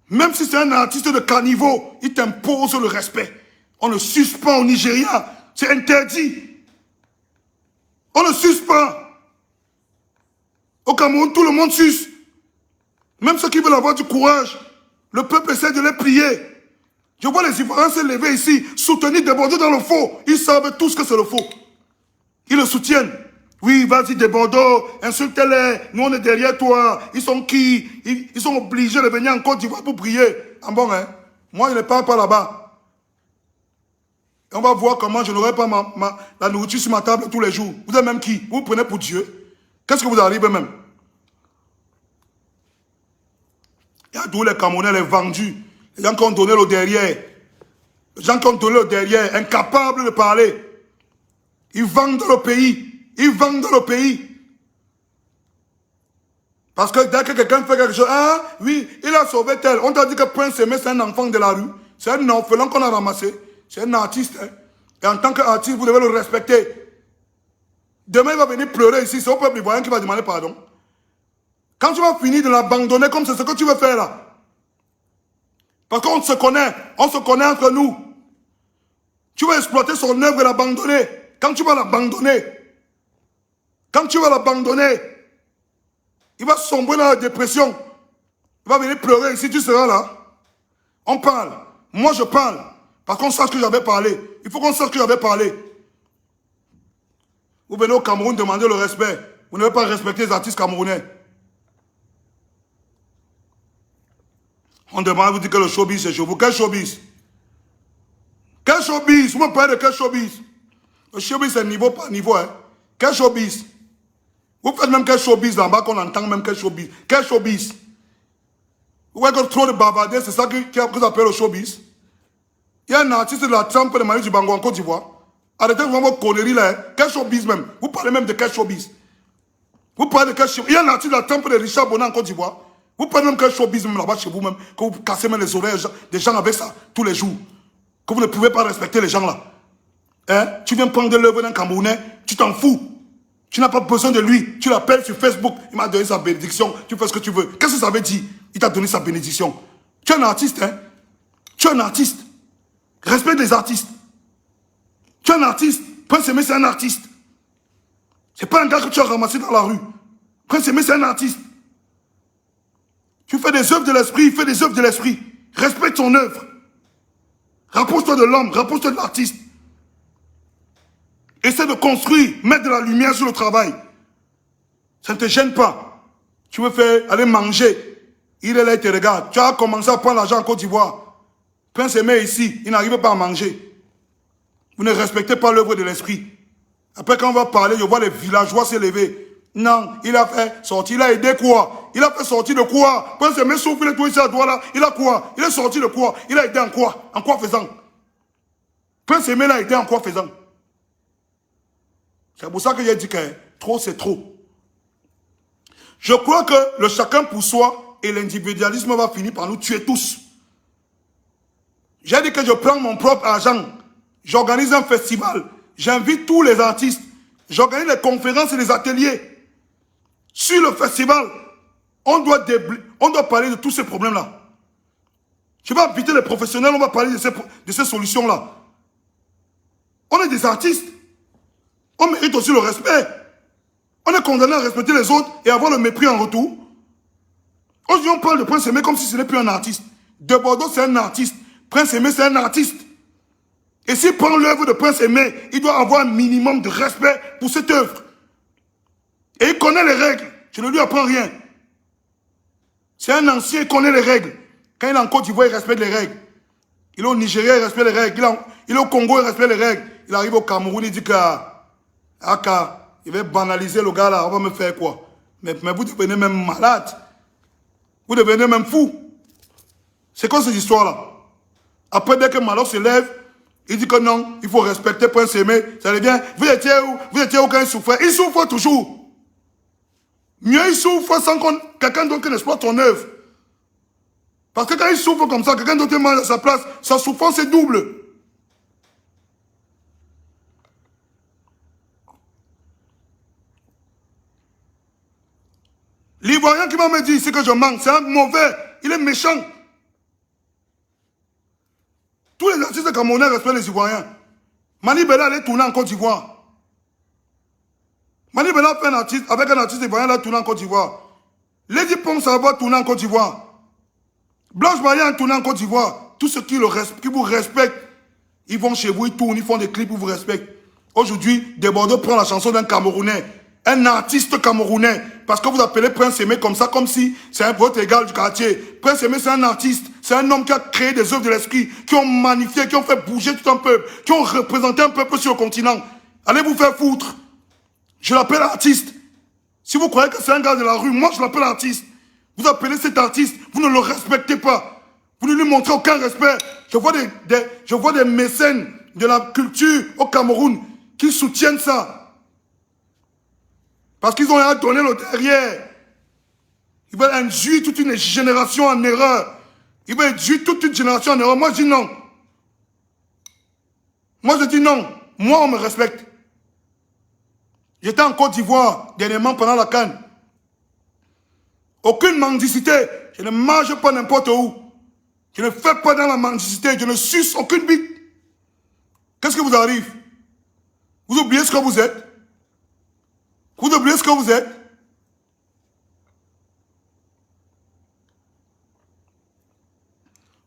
Même si c'est un artiste de caniveau, il t'impose le respect. On ne suce pas au Nigeria. C'est interdit. On ne suce pas. Au Cameroun, tout le monde suce. Même ceux qui veulent avoir du courage, le peuple essaie de les plier. Je vois les Ivoiriens se lever ici, soutenir Desbordeaux dans le faux. Ils savent tous que c'est le faux. Ils le soutiennent. Oui, vas-y Desbordeaux, insulte-les, nous on est derrière toi. Ils sont qui? Ils sont obligés de venir en Côte d'Ivoire pour prier. Ah bon, hein? Moi, je ne pars pas là-bas. Et on va voir comment je n'aurai pas la nourriture sur ma table tous les jours. Vous êtes même qui? Vous prenez pour Dieu? Qu'est-ce que vous arrivez même? Il y a tous les Camerounais, les vendus. Les gens qui ont donné le derrière. Les gens qui ont donné le derrière, incapables de parler. Ils vendent le pays. Ils vendent le pays. Parce que dès que quelqu'un fait quelque chose, ah oui, il a sauvé tel. On t'a dit que Prince Aimé, c'est un enfant de la rue. C'est un orphelin qu'on a ramassé. C'est un artiste. Hein. Et en tant qu'artiste, vous devez le respecter. Demain, il va venir pleurer ici. C'est au peuple ivoirien qui va demander pardon. Quand tu vas finir de l'abandonner comme c'est ce que tu veux faire là. Parce qu'on se connaît entre nous. Tu vas exploiter son œuvre et l'abandonner. Quand tu vas l'abandonner, il va sombrer dans la dépression. Il va venir pleurer ici, tu seras là. On parle. Moi, je parle. Parce qu'on sache que j'avais parlé. Il faut qu'on sache que j'avais parlé. Vous venez au Cameroun demander le respect. Vous ne devez pas respecter les artistes camerounais. On demande, vous dites que le showbiz c'est chez vous. Quel showbiz? Quel showbiz? Vous me parlez de quel showbiz? Le showbiz c'est niveau par niveau. Hein? Quel showbiz? Vous faites même quel showbiz là-bas qu'on entend même quel showbiz? Quel showbiz? Vous voyez que trop de bavarder, c'est ça que vous appelez le showbiz? Il y a un artiste de la trempe de Mali du Bango en Côte d'Ivoire. Arrêtez vraiment vos conneries là. Hein? Quel showbiz même? Vous parlez même de quel showbiz? Vous parlez de quel showbiz? Il y a un artiste de la trempe de Richard Bonnet en Côte d'Ivoire. Vous parlez même quel showbiz même là-bas chez vous même, que vous cassez même les oreilles des gens avec ça tous les jours. Que vous ne pouvez pas respecter les gens là. Hein? Tu viens prendre l'œuvre d'un Camerounais, tu t'en fous. Tu n'as pas besoin de lui. Tu l'appelles sur Facebook, il m'a donné sa bénédiction, tu fais ce que tu veux. Qu'est-ce que ça veut dire? Il t'a donné sa bénédiction. Tu es un artiste, hein? Tu es un artiste. Respecte les artistes. Tu es un artiste. Prince Aimé, c'est un artiste. C'est pas un gars que tu as ramassé dans la rue. Prince Aimé, c'est un artiste. Tu fais des œuvres de l'esprit, il fait des œuvres de l'esprit. Respecte son œuvre. Rapproche-toi de l'homme, rapproche-toi de l'artiste. Essaie de construire, mettre de la lumière sur le travail. Ça ne te gêne pas. Tu veux faire aller manger. Il est là, il te regarde. Tu as commencé à prendre l'argent en Côte d'Ivoire. Prince Aimé ici, il n'arrive pas à manger. Vous ne respectez pas l'œuvre de l'esprit. Après, quand on va parler, je vois les villageois s'élever. Non, il a fait sortir, il a aidé quoi? Il a fait sortir de quoi? Prince Aimé souffle, il est tout ici à droite là. Il a quoi? Il est sorti de quoi? Il a aidé en quoi? En quoi faisant? Prince Aimé l'a aidé en quoi faisant? C'est pour ça que j'ai dit que trop c'est trop. Je crois que le chacun pour soi et l'individualisme va finir par nous tuer tous. J'ai dit que je prends mon propre argent. J'organise un festival. J'invite tous les artistes. J'organise des conférences et des ateliers. Sur le festival, on doit parler de tous ces problèmes-là. Je vais inviter les professionnels, on va parler de ces solutions-là. On est des artistes. On mérite aussi le respect. On est condamné à respecter les autres et avoir le mépris en retour. Aujourd'hui, on parle de Prince Aimé comme si ce n'est plus un artiste. Desbordeaux, c'est un artiste. Prince Aimé, c'est un artiste. Et s'il prend l'œuvre de Prince Aimé, il doit avoir un minimum de respect pour cette œuvre. Et il connaît les règles. Je ne lui apprends rien. C'est un ancien, il connaît les règles. Quand il est en Côte d'Ivoire, il respecte les règles. Il est au Nigeria, il respecte les règles. Il est au Congo, il respecte les règles. Il arrive au Cameroun, il dit que il va banaliser le gars là, on va me faire quoi? Mais vous devenez même malade. Vous devenez même fou. C'est quoi cette histoire-là? Après, dès que Malo se lève, il dit que non, il faut respecter Prince Aimé. Ça devient, vous étiez où quand il souffrait? Il souffre toujours. Mieux il souffre sans quelqu'un d'autre n'exploite ton œuvre. Parce que quand il souffre comme ça, quelqu'un d'autre mange à sa place, sa souffrance est double. L'Ivoirien qui m'a me dit ici que je manque, c'est un mauvais, il est méchant. Tous les artistes camerounais respectent les Ivoiriens. Mani Bella allait tourner en Côte d'Ivoire. Mani Bella fait un artiste, avec un artiste ivoirien, là, tourner en Côte d'Ivoire. Lady Pong, ça va tourner en Côte d'Ivoire. Blanche Maria a tourné en Côte d'Ivoire. tous ceux qui vous respectent, ils vont chez vous, ils tournent, ils font des clips, ils vous respectent. Aujourd'hui, Desbordeaux prend la chanson d'un Camerounais, un artiste camerounais, parce que vous appelez Prince Aimé comme ça, comme si c'est un votre égal du quartier. Prince Aimé, c'est un artiste, c'est un homme qui a créé des œuvres de l'esprit, qui ont magnifié, qui ont fait bouger tout un peuple, qui ont représenté un peuple sur le continent. Allez vous faire foutre. Je l'appelle artiste. Si vous croyez que c'est un gars de la rue, moi je l'appelle artiste. Vous appelez cet artiste, vous ne le respectez pas. Vous ne lui montrez aucun respect. Je vois des mécènes de la culture au Cameroun qui soutiennent ça. Parce qu'ils ont à donner le derrière. Ils veulent induire toute une génération en erreur. Ils veulent induire toute une génération en erreur. Moi, je dis non. Moi, je dis non. Moi, on me respecte. J'étais en Côte d'Ivoire, dernièrement, pendant la CAN. Aucune mendicité. Je ne mange pas n'importe où. Je ne fais pas dans la mendicité. Je ne suce aucune bite. Qu'est-ce qui vous arrive? Vous oubliez ce que vous êtes? Vous oubliez ce que vous êtes?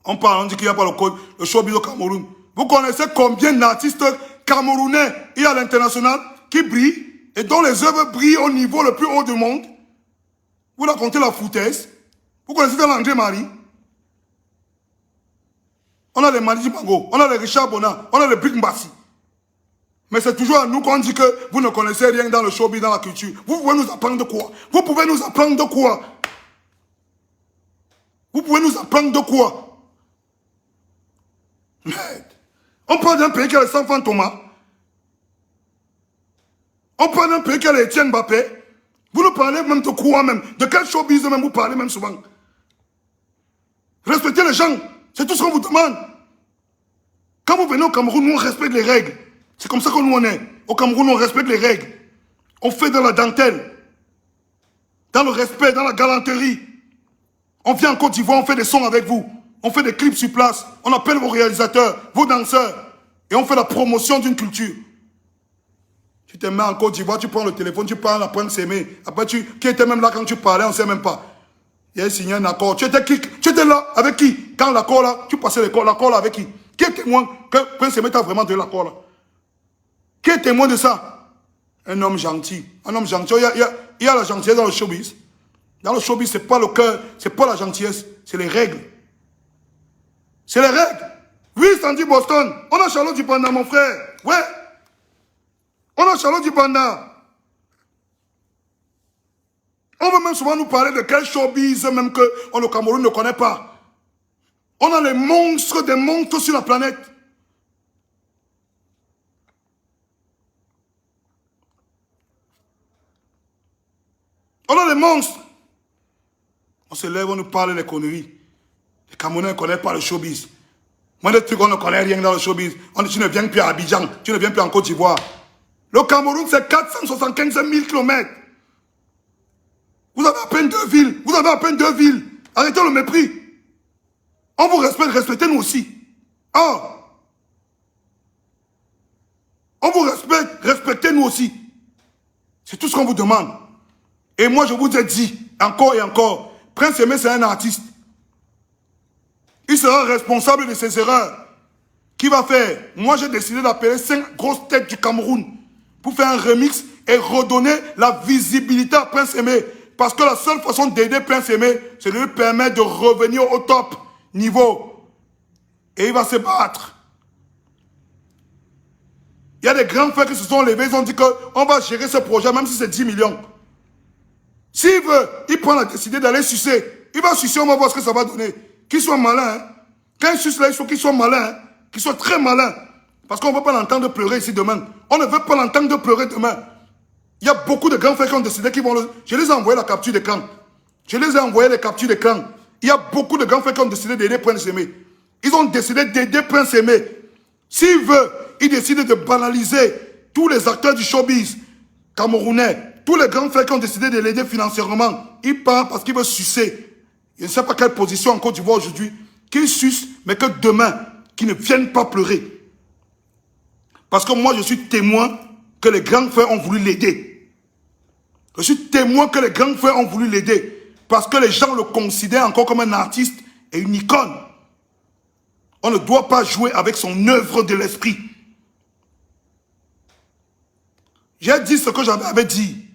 On parle, on dit qu'il n'y a pas le showbiz au Cameroun. Vous connaissez combien d'artistes camerounais il y a à l'international qui brillent et dont les œuvres brillent au niveau le plus haut du monde? Vous racontez la foutaise. Vous connaissez l'André Marie? On a les Mali Dibango, on a les Richard Bona, on a les Big Mbassi. Mais c'est toujours à nous qu'on dit que vous ne connaissez rien dans le showbiz, dans la culture. Vous pouvez nous apprendre de quoi? Vous pouvez nous apprendre de quoi? Vous pouvez nous apprendre de quoi? Merde. On parle d'un pays qui a les enfants Thomas. On parle d'un pays qui a les Etienne Mbappé. Vous nous parlez même de quoi même? De quel showbiz même vous parlez même souvent? Respectez les gens. C'est tout ce qu'on vous demande. Quand vous venez au Cameroun, nous on respecte les règles. C'est comme ça que nous on est. Au Cameroun, on respecte les règles. On fait dans la dentelle. Dans le respect, dans la galanterie. On vient en Côte d'Ivoire, on fait des sons avec vous. On fait des clips sur place. On appelle vos réalisateurs, vos danseurs. Et on fait la promotion d'une culture. Tu te mets en Côte d'Ivoire, tu prends le téléphone, tu parles à Prince Aimé. Après, qui était même là quand tu parlais, on ne sait même pas. Il a signé un accord. Tu étais là avec qui? Quand l'accord là, tu passais l'accord là avec qui? Qui est témoin que Prince Aimé t'a vraiment donné l'accord là? Qui est témoin de ça? Un homme gentil. Un homme gentil. Il y a la gentillesse dans le showbiz. Dans le showbiz, ce n'est pas le cœur, ce n'est pas la gentillesse, c'est les règles. C'est les règles. Oui, Sandy Boston. On a Charlotte Dupanda, mon frère. Ouais. On a Charlotte Dupanda. On va même souvent nous parler de quel showbiz même que le Cameroun ne connaît pas. On a les monstres des monstres sur la planète. On a les monstres. On se lève, on nous parle des conneries. Les Camerounais ne connaissent pas le showbiz. Moi, des trucs, on ne connaît rien dans le showbiz. On dit, tu ne viens plus à Abidjan, tu ne viens plus en Côte d'Ivoire. Le Cameroun, c'est 475 000 km. Vous avez à peine 2 villes. Vous avez à peine 2 villes. Arrêtez le mépris. On vous respecte, respectez-nous aussi. Oh. On vous respecte, respectez-nous aussi. C'est tout ce qu'on vous demande. Et moi, je vous ai dit, encore et encore, Prince Aimé, c'est un artiste. Il sera responsable de ses erreurs. Qui va faire? Moi, j'ai décidé d'appeler 5 grosses têtes du Cameroun pour faire un remix et redonner la visibilité à Prince Aimé. Parce que la seule façon d'aider Prince Aimé, c'est de lui permettre de revenir au top niveau. Et il va se battre. Il y a des grands frères qui se sont levés, ils ont dit qu'on va gérer ce projet, même si c'est 10 millions. S'il veut, il prend la décision d'aller sucer. Il va sucer, on va voir ce que ça va donner. Qu'il soit malin. Hein. Quand il suce là, il faut qu'il soit malin. Hein. Qu'il soit très malin. Parce qu'on ne veut pas l'entendre pleurer ici demain. On ne veut pas l'entendre pleurer demain. Il y a beaucoup de grands frères qui ont décidé qu'ils vont le... Je les ai envoyé la capture d'écran. Je les ai envoyé les captures d'écran. Il y a beaucoup de grands frères qui ont décidé d'aider Prince Aimé. Ils ont décidé d'aider Prince Aimé. S'il veut, il décide de banaliser tous les acteurs du showbiz camerounais. Tous les grands frères qui ont décidé de l'aider financièrement. Il part parce qu'il veut sucer. Je ne sais pas quelle position en Côte d'Ivoire aujourd'hui. Qu'il suce, mais que demain, qu'ils ne viennent pas pleurer. Parce que moi, je suis témoin que les grands frères ont voulu l'aider. Je suis témoin que les grands frères ont voulu l'aider. Parce que les gens le considèrent encore comme un artiste et une icône. On ne doit pas jouer avec son œuvre de l'esprit. J'ai dit ce que j'avais dit.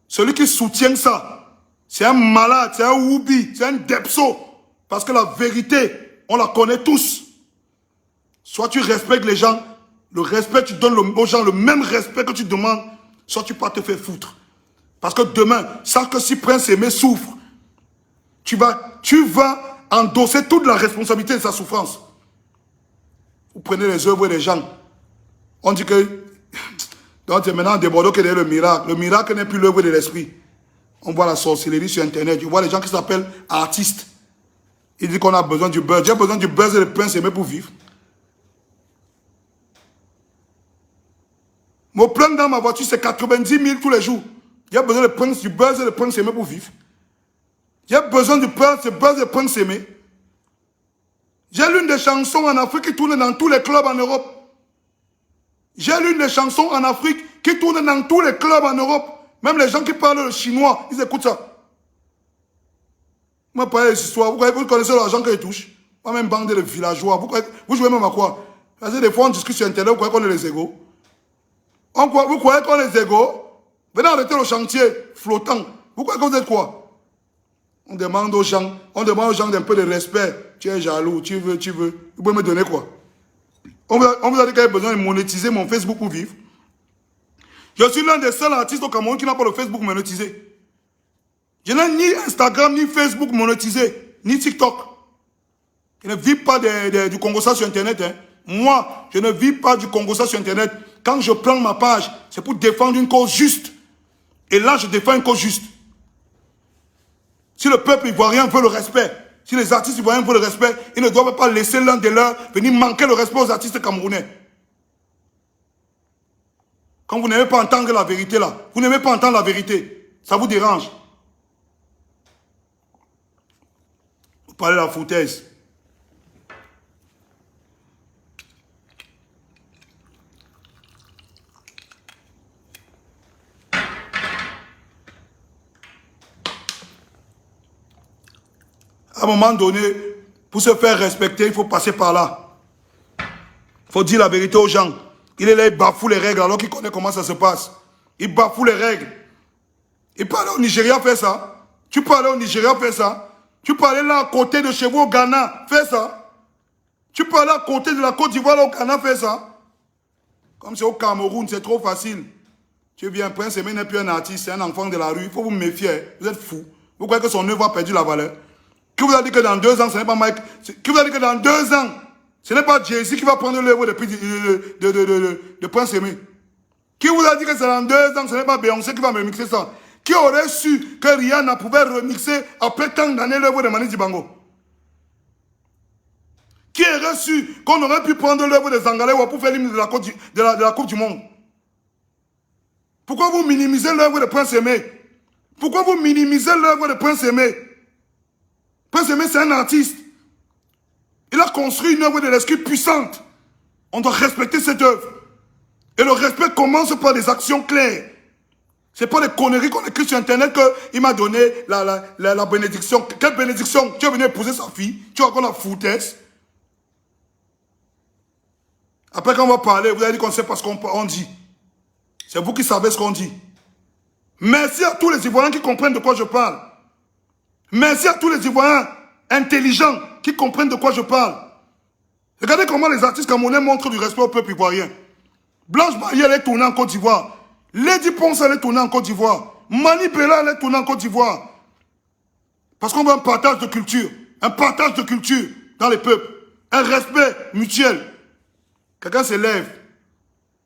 Celui qui soutient ça, c'est un malade, c'est un oubi, c'est un depso. Parce que la vérité, on la connaît tous. Soit tu respectes les gens, le respect, tu donnes aux gens le même respect que tu demandes, soit tu peux te faire foutre. Parce que demain, sans que si Prince Aimé souffre, tu vas endosser toute la responsabilité de sa souffrance. Vous prenez les œuvres des gens. On dit que... Donc c'est maintenant de Bordeaux qu'il y a le miracle. Le miracle n'est plus l'œuvre de l'esprit. On voit la sorcellerie sur Internet. On voit les gens qui s'appellent artistes. Ils disent qu'on a besoin du buzz. J'ai besoin du buzz et le Prince Aimé pour vivre. Mon plein dans ma voiture, c'est 90 000 tous les jours. J'ai besoin du buzz et le Prince Aimé pour vivre. J'ai besoin du buzz et le Prince Aimé. J'ai l'une des chansons en Afrique qui tourne dans tous les clubs en Europe. J'ai l'une des chansons en Afrique qui tourne dans tous les clubs en Europe. Même les gens qui parlent le chinois, ils écoutent ça. Moi, parlez des histoires. Vous connaissez l'argent que je touche. Moi-même, bande de villageois. Vous jouez même à quoi? Parce que des fois, on discute sur Internet, vous croyez qu'on est les égaux. Vous croyez qu'on est les égaux? Venez arrêter le chantier flottant. Vous croyez que vous êtes quoi? On demande aux gens d'un peu de respect. Tu es jaloux, tu veux. Vous pouvez me donner quoi? On vous a dit qu'il y a besoin de monétiser mon Facebook pour vivre. Je suis l'un des seuls artistes au Cameroun qui n'a pas le Facebook monétisé. Je n'ai ni Instagram, ni Facebook monétisé, ni TikTok. Je ne vis pas du Congo-Ça sur Internet. Hein. Moi, je ne vis pas du Congo-Ça sur Internet. Quand je prends ma page, c'est pour défendre une cause juste. Et là, je défends une cause juste. Si le peuple ivoirien veut le respect, si les artistes ivoiriens veulent le respect, ils ne doivent pas laisser l'un de leurs venir manquer le respect aux artistes camerounais. Quand vous n'aimez pas entendre la vérité là, vous n'aimez pas entendre la vérité, ça vous dérange. Vous parlez de la foutaise. À un moment donné, pour se faire respecter, il faut passer par là. Il faut dire la vérité aux gens. Il est là, il bafoue les règles alors qu'il connaît comment ça se passe. Il bafoue les règles. Il peut aller au Nigeria faire ça. Tu peux aller au Nigeria faire ça. Tu peux aller là à côté de chez vous au Ghana faire ça. Tu peux aller à côté de la Côte d'Ivoire là au Ghana faire ça. Comme c'est au Cameroun, c'est trop facile. Tu viens, Prince Aimé n'est plus un artiste, c'est un enfant de la rue. Il faut vous méfier. Vous êtes fous. Vous croyez que son œuvre a perdu la valeur? Qui vous a dit que dans 2 ans, ce n'est pas Mike? Qui vous a dit que dans 2 ans, ce n'est pas Jay-Z qui va prendre l'œuvre de Prince Aimé? Qui vous a dit que c'est dans 2 ans, ce n'est pas Beyoncé qui va remixer ça? Qui aurait su que Rihanna pouvait remixer après tant d'années l'œuvre de Mani Dibango? Qui aurait su qu'on aurait pu prendre l'œuvre de Zangalewa pour faire l'hymne de la Coupe du Monde? Pourquoi vous minimisez l'œuvre de Prince Aimé? Pourquoi vous minimisez l'œuvre de Prince Aimé? Prince Aimé, c'est un artiste. Il a construit une œuvre de l'esprit puissante. On doit respecter cette œuvre. Et le respect commence par des actions claires. C'est pas des conneries qu'on écrit sur Internet qu'il m'a donné la bénédiction. Quelle bénédiction? Tu es venu épouser sa fille. Tu vois qu'on a foutaise. Après, quand on va parler, vous allez dire qu'on sait pas ce qu'on dit. C'est vous qui savez ce qu'on dit. Merci à tous les Ivoiriens qui comprennent de quoi je parle. Merci à tous les Ivoiriens intelligents qui comprennent de quoi je parle. Regardez comment les artistes camerounais montrent du respect au peuple ivoirien. Blanche Marie, elle est tournée en Côte d'Ivoire. Lady Ponce, elle est tournée en Côte d'Ivoire. Mani Bella, elle est tournée en Côte d'Ivoire. Parce qu'on veut un partage de culture. Un partage de culture dans les peuples. Un respect mutuel. Quelqu'un se lève.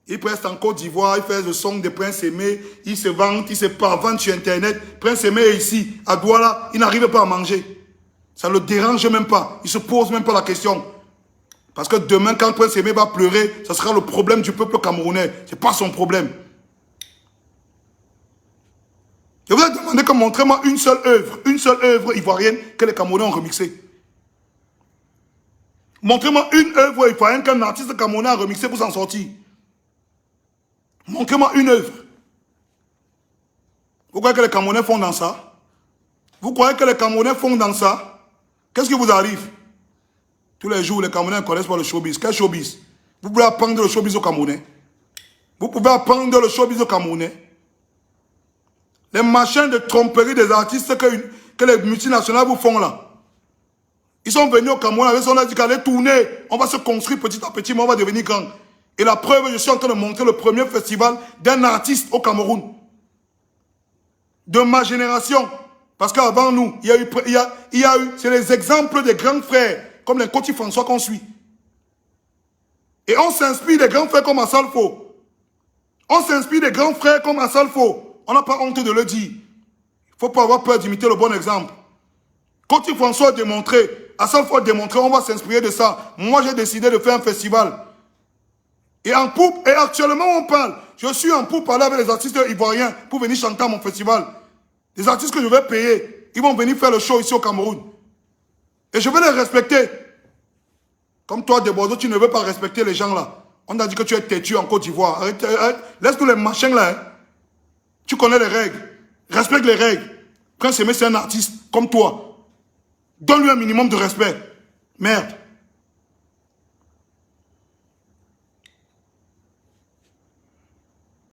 Il reste en Côte d'Ivoire, il fait le son de Prince Aimé, il se vante, il se pavante sur Internet. Prince Aimé est ici, à Douala, il n'arrive pas à manger. Ça ne le dérange même pas, il ne se pose même pas la question. Parce que demain, quand Prince Aimé va pleurer, ça sera le problème du peuple camerounais. Ce n'est pas son problème. Je vous ai demandé que montrez-moi une seule œuvre ivoirienne que les Camerounais ont remixée. Montrez-moi une œuvre ivoirienne qu'un artiste camerounais a remixée pour s'en sortir. Montrez-moi une œuvre. Vous croyez que les Camerounais font dans ça? Vous croyez que les Camerounais font dans ça? Qu'est-ce qui vous arrive? Tous les jours, les Camerounais connaissent pas le showbiz. Quel showbiz? Vous pouvez apprendre le showbiz au Camerounais. Vous pouvez apprendre le showbiz au Camerounais. Les machins de tromperie des artistes que les multinationales vous font là. Ils sont venus au Cameroun avec son dit qu'allez tourner. On va se construire petit à petit, mais on va devenir grand. Et la preuve, je suis en train de montrer le premier festival d'un artiste au Cameroun. De ma génération. Parce qu'avant nous, il y a eu, c'est les exemples des grands frères, comme les Coty François qu'on suit. Et on s'inspire des grands frères comme Assalfo. On s'inspire des grands frères comme Assalfo. On n'a pas honte de le dire. Il ne faut pas avoir peur d'imiter le bon exemple. Coty François a démontré, Assalfo a démontré, on va s'inspirer de ça. Moi, j'ai décidé de faire un festival. Et en poupe, et actuellement on parle. Je suis en poupe parler avec les artistes ivoiriens pour venir chanter à mon festival. Des artistes que je vais payer, ils vont venir faire le show ici au Cameroun. Et je vais les respecter. Comme toi, de Bordeaux, tu ne veux pas respecter les gens là. On a dit que tu es têtu en Côte d'Ivoire. Laisse-nous les machins là. Hein. Tu connais les règles. Respecte les règles. Prince Aimé, c'est un artiste comme toi. Donne-lui un minimum de respect. Merde.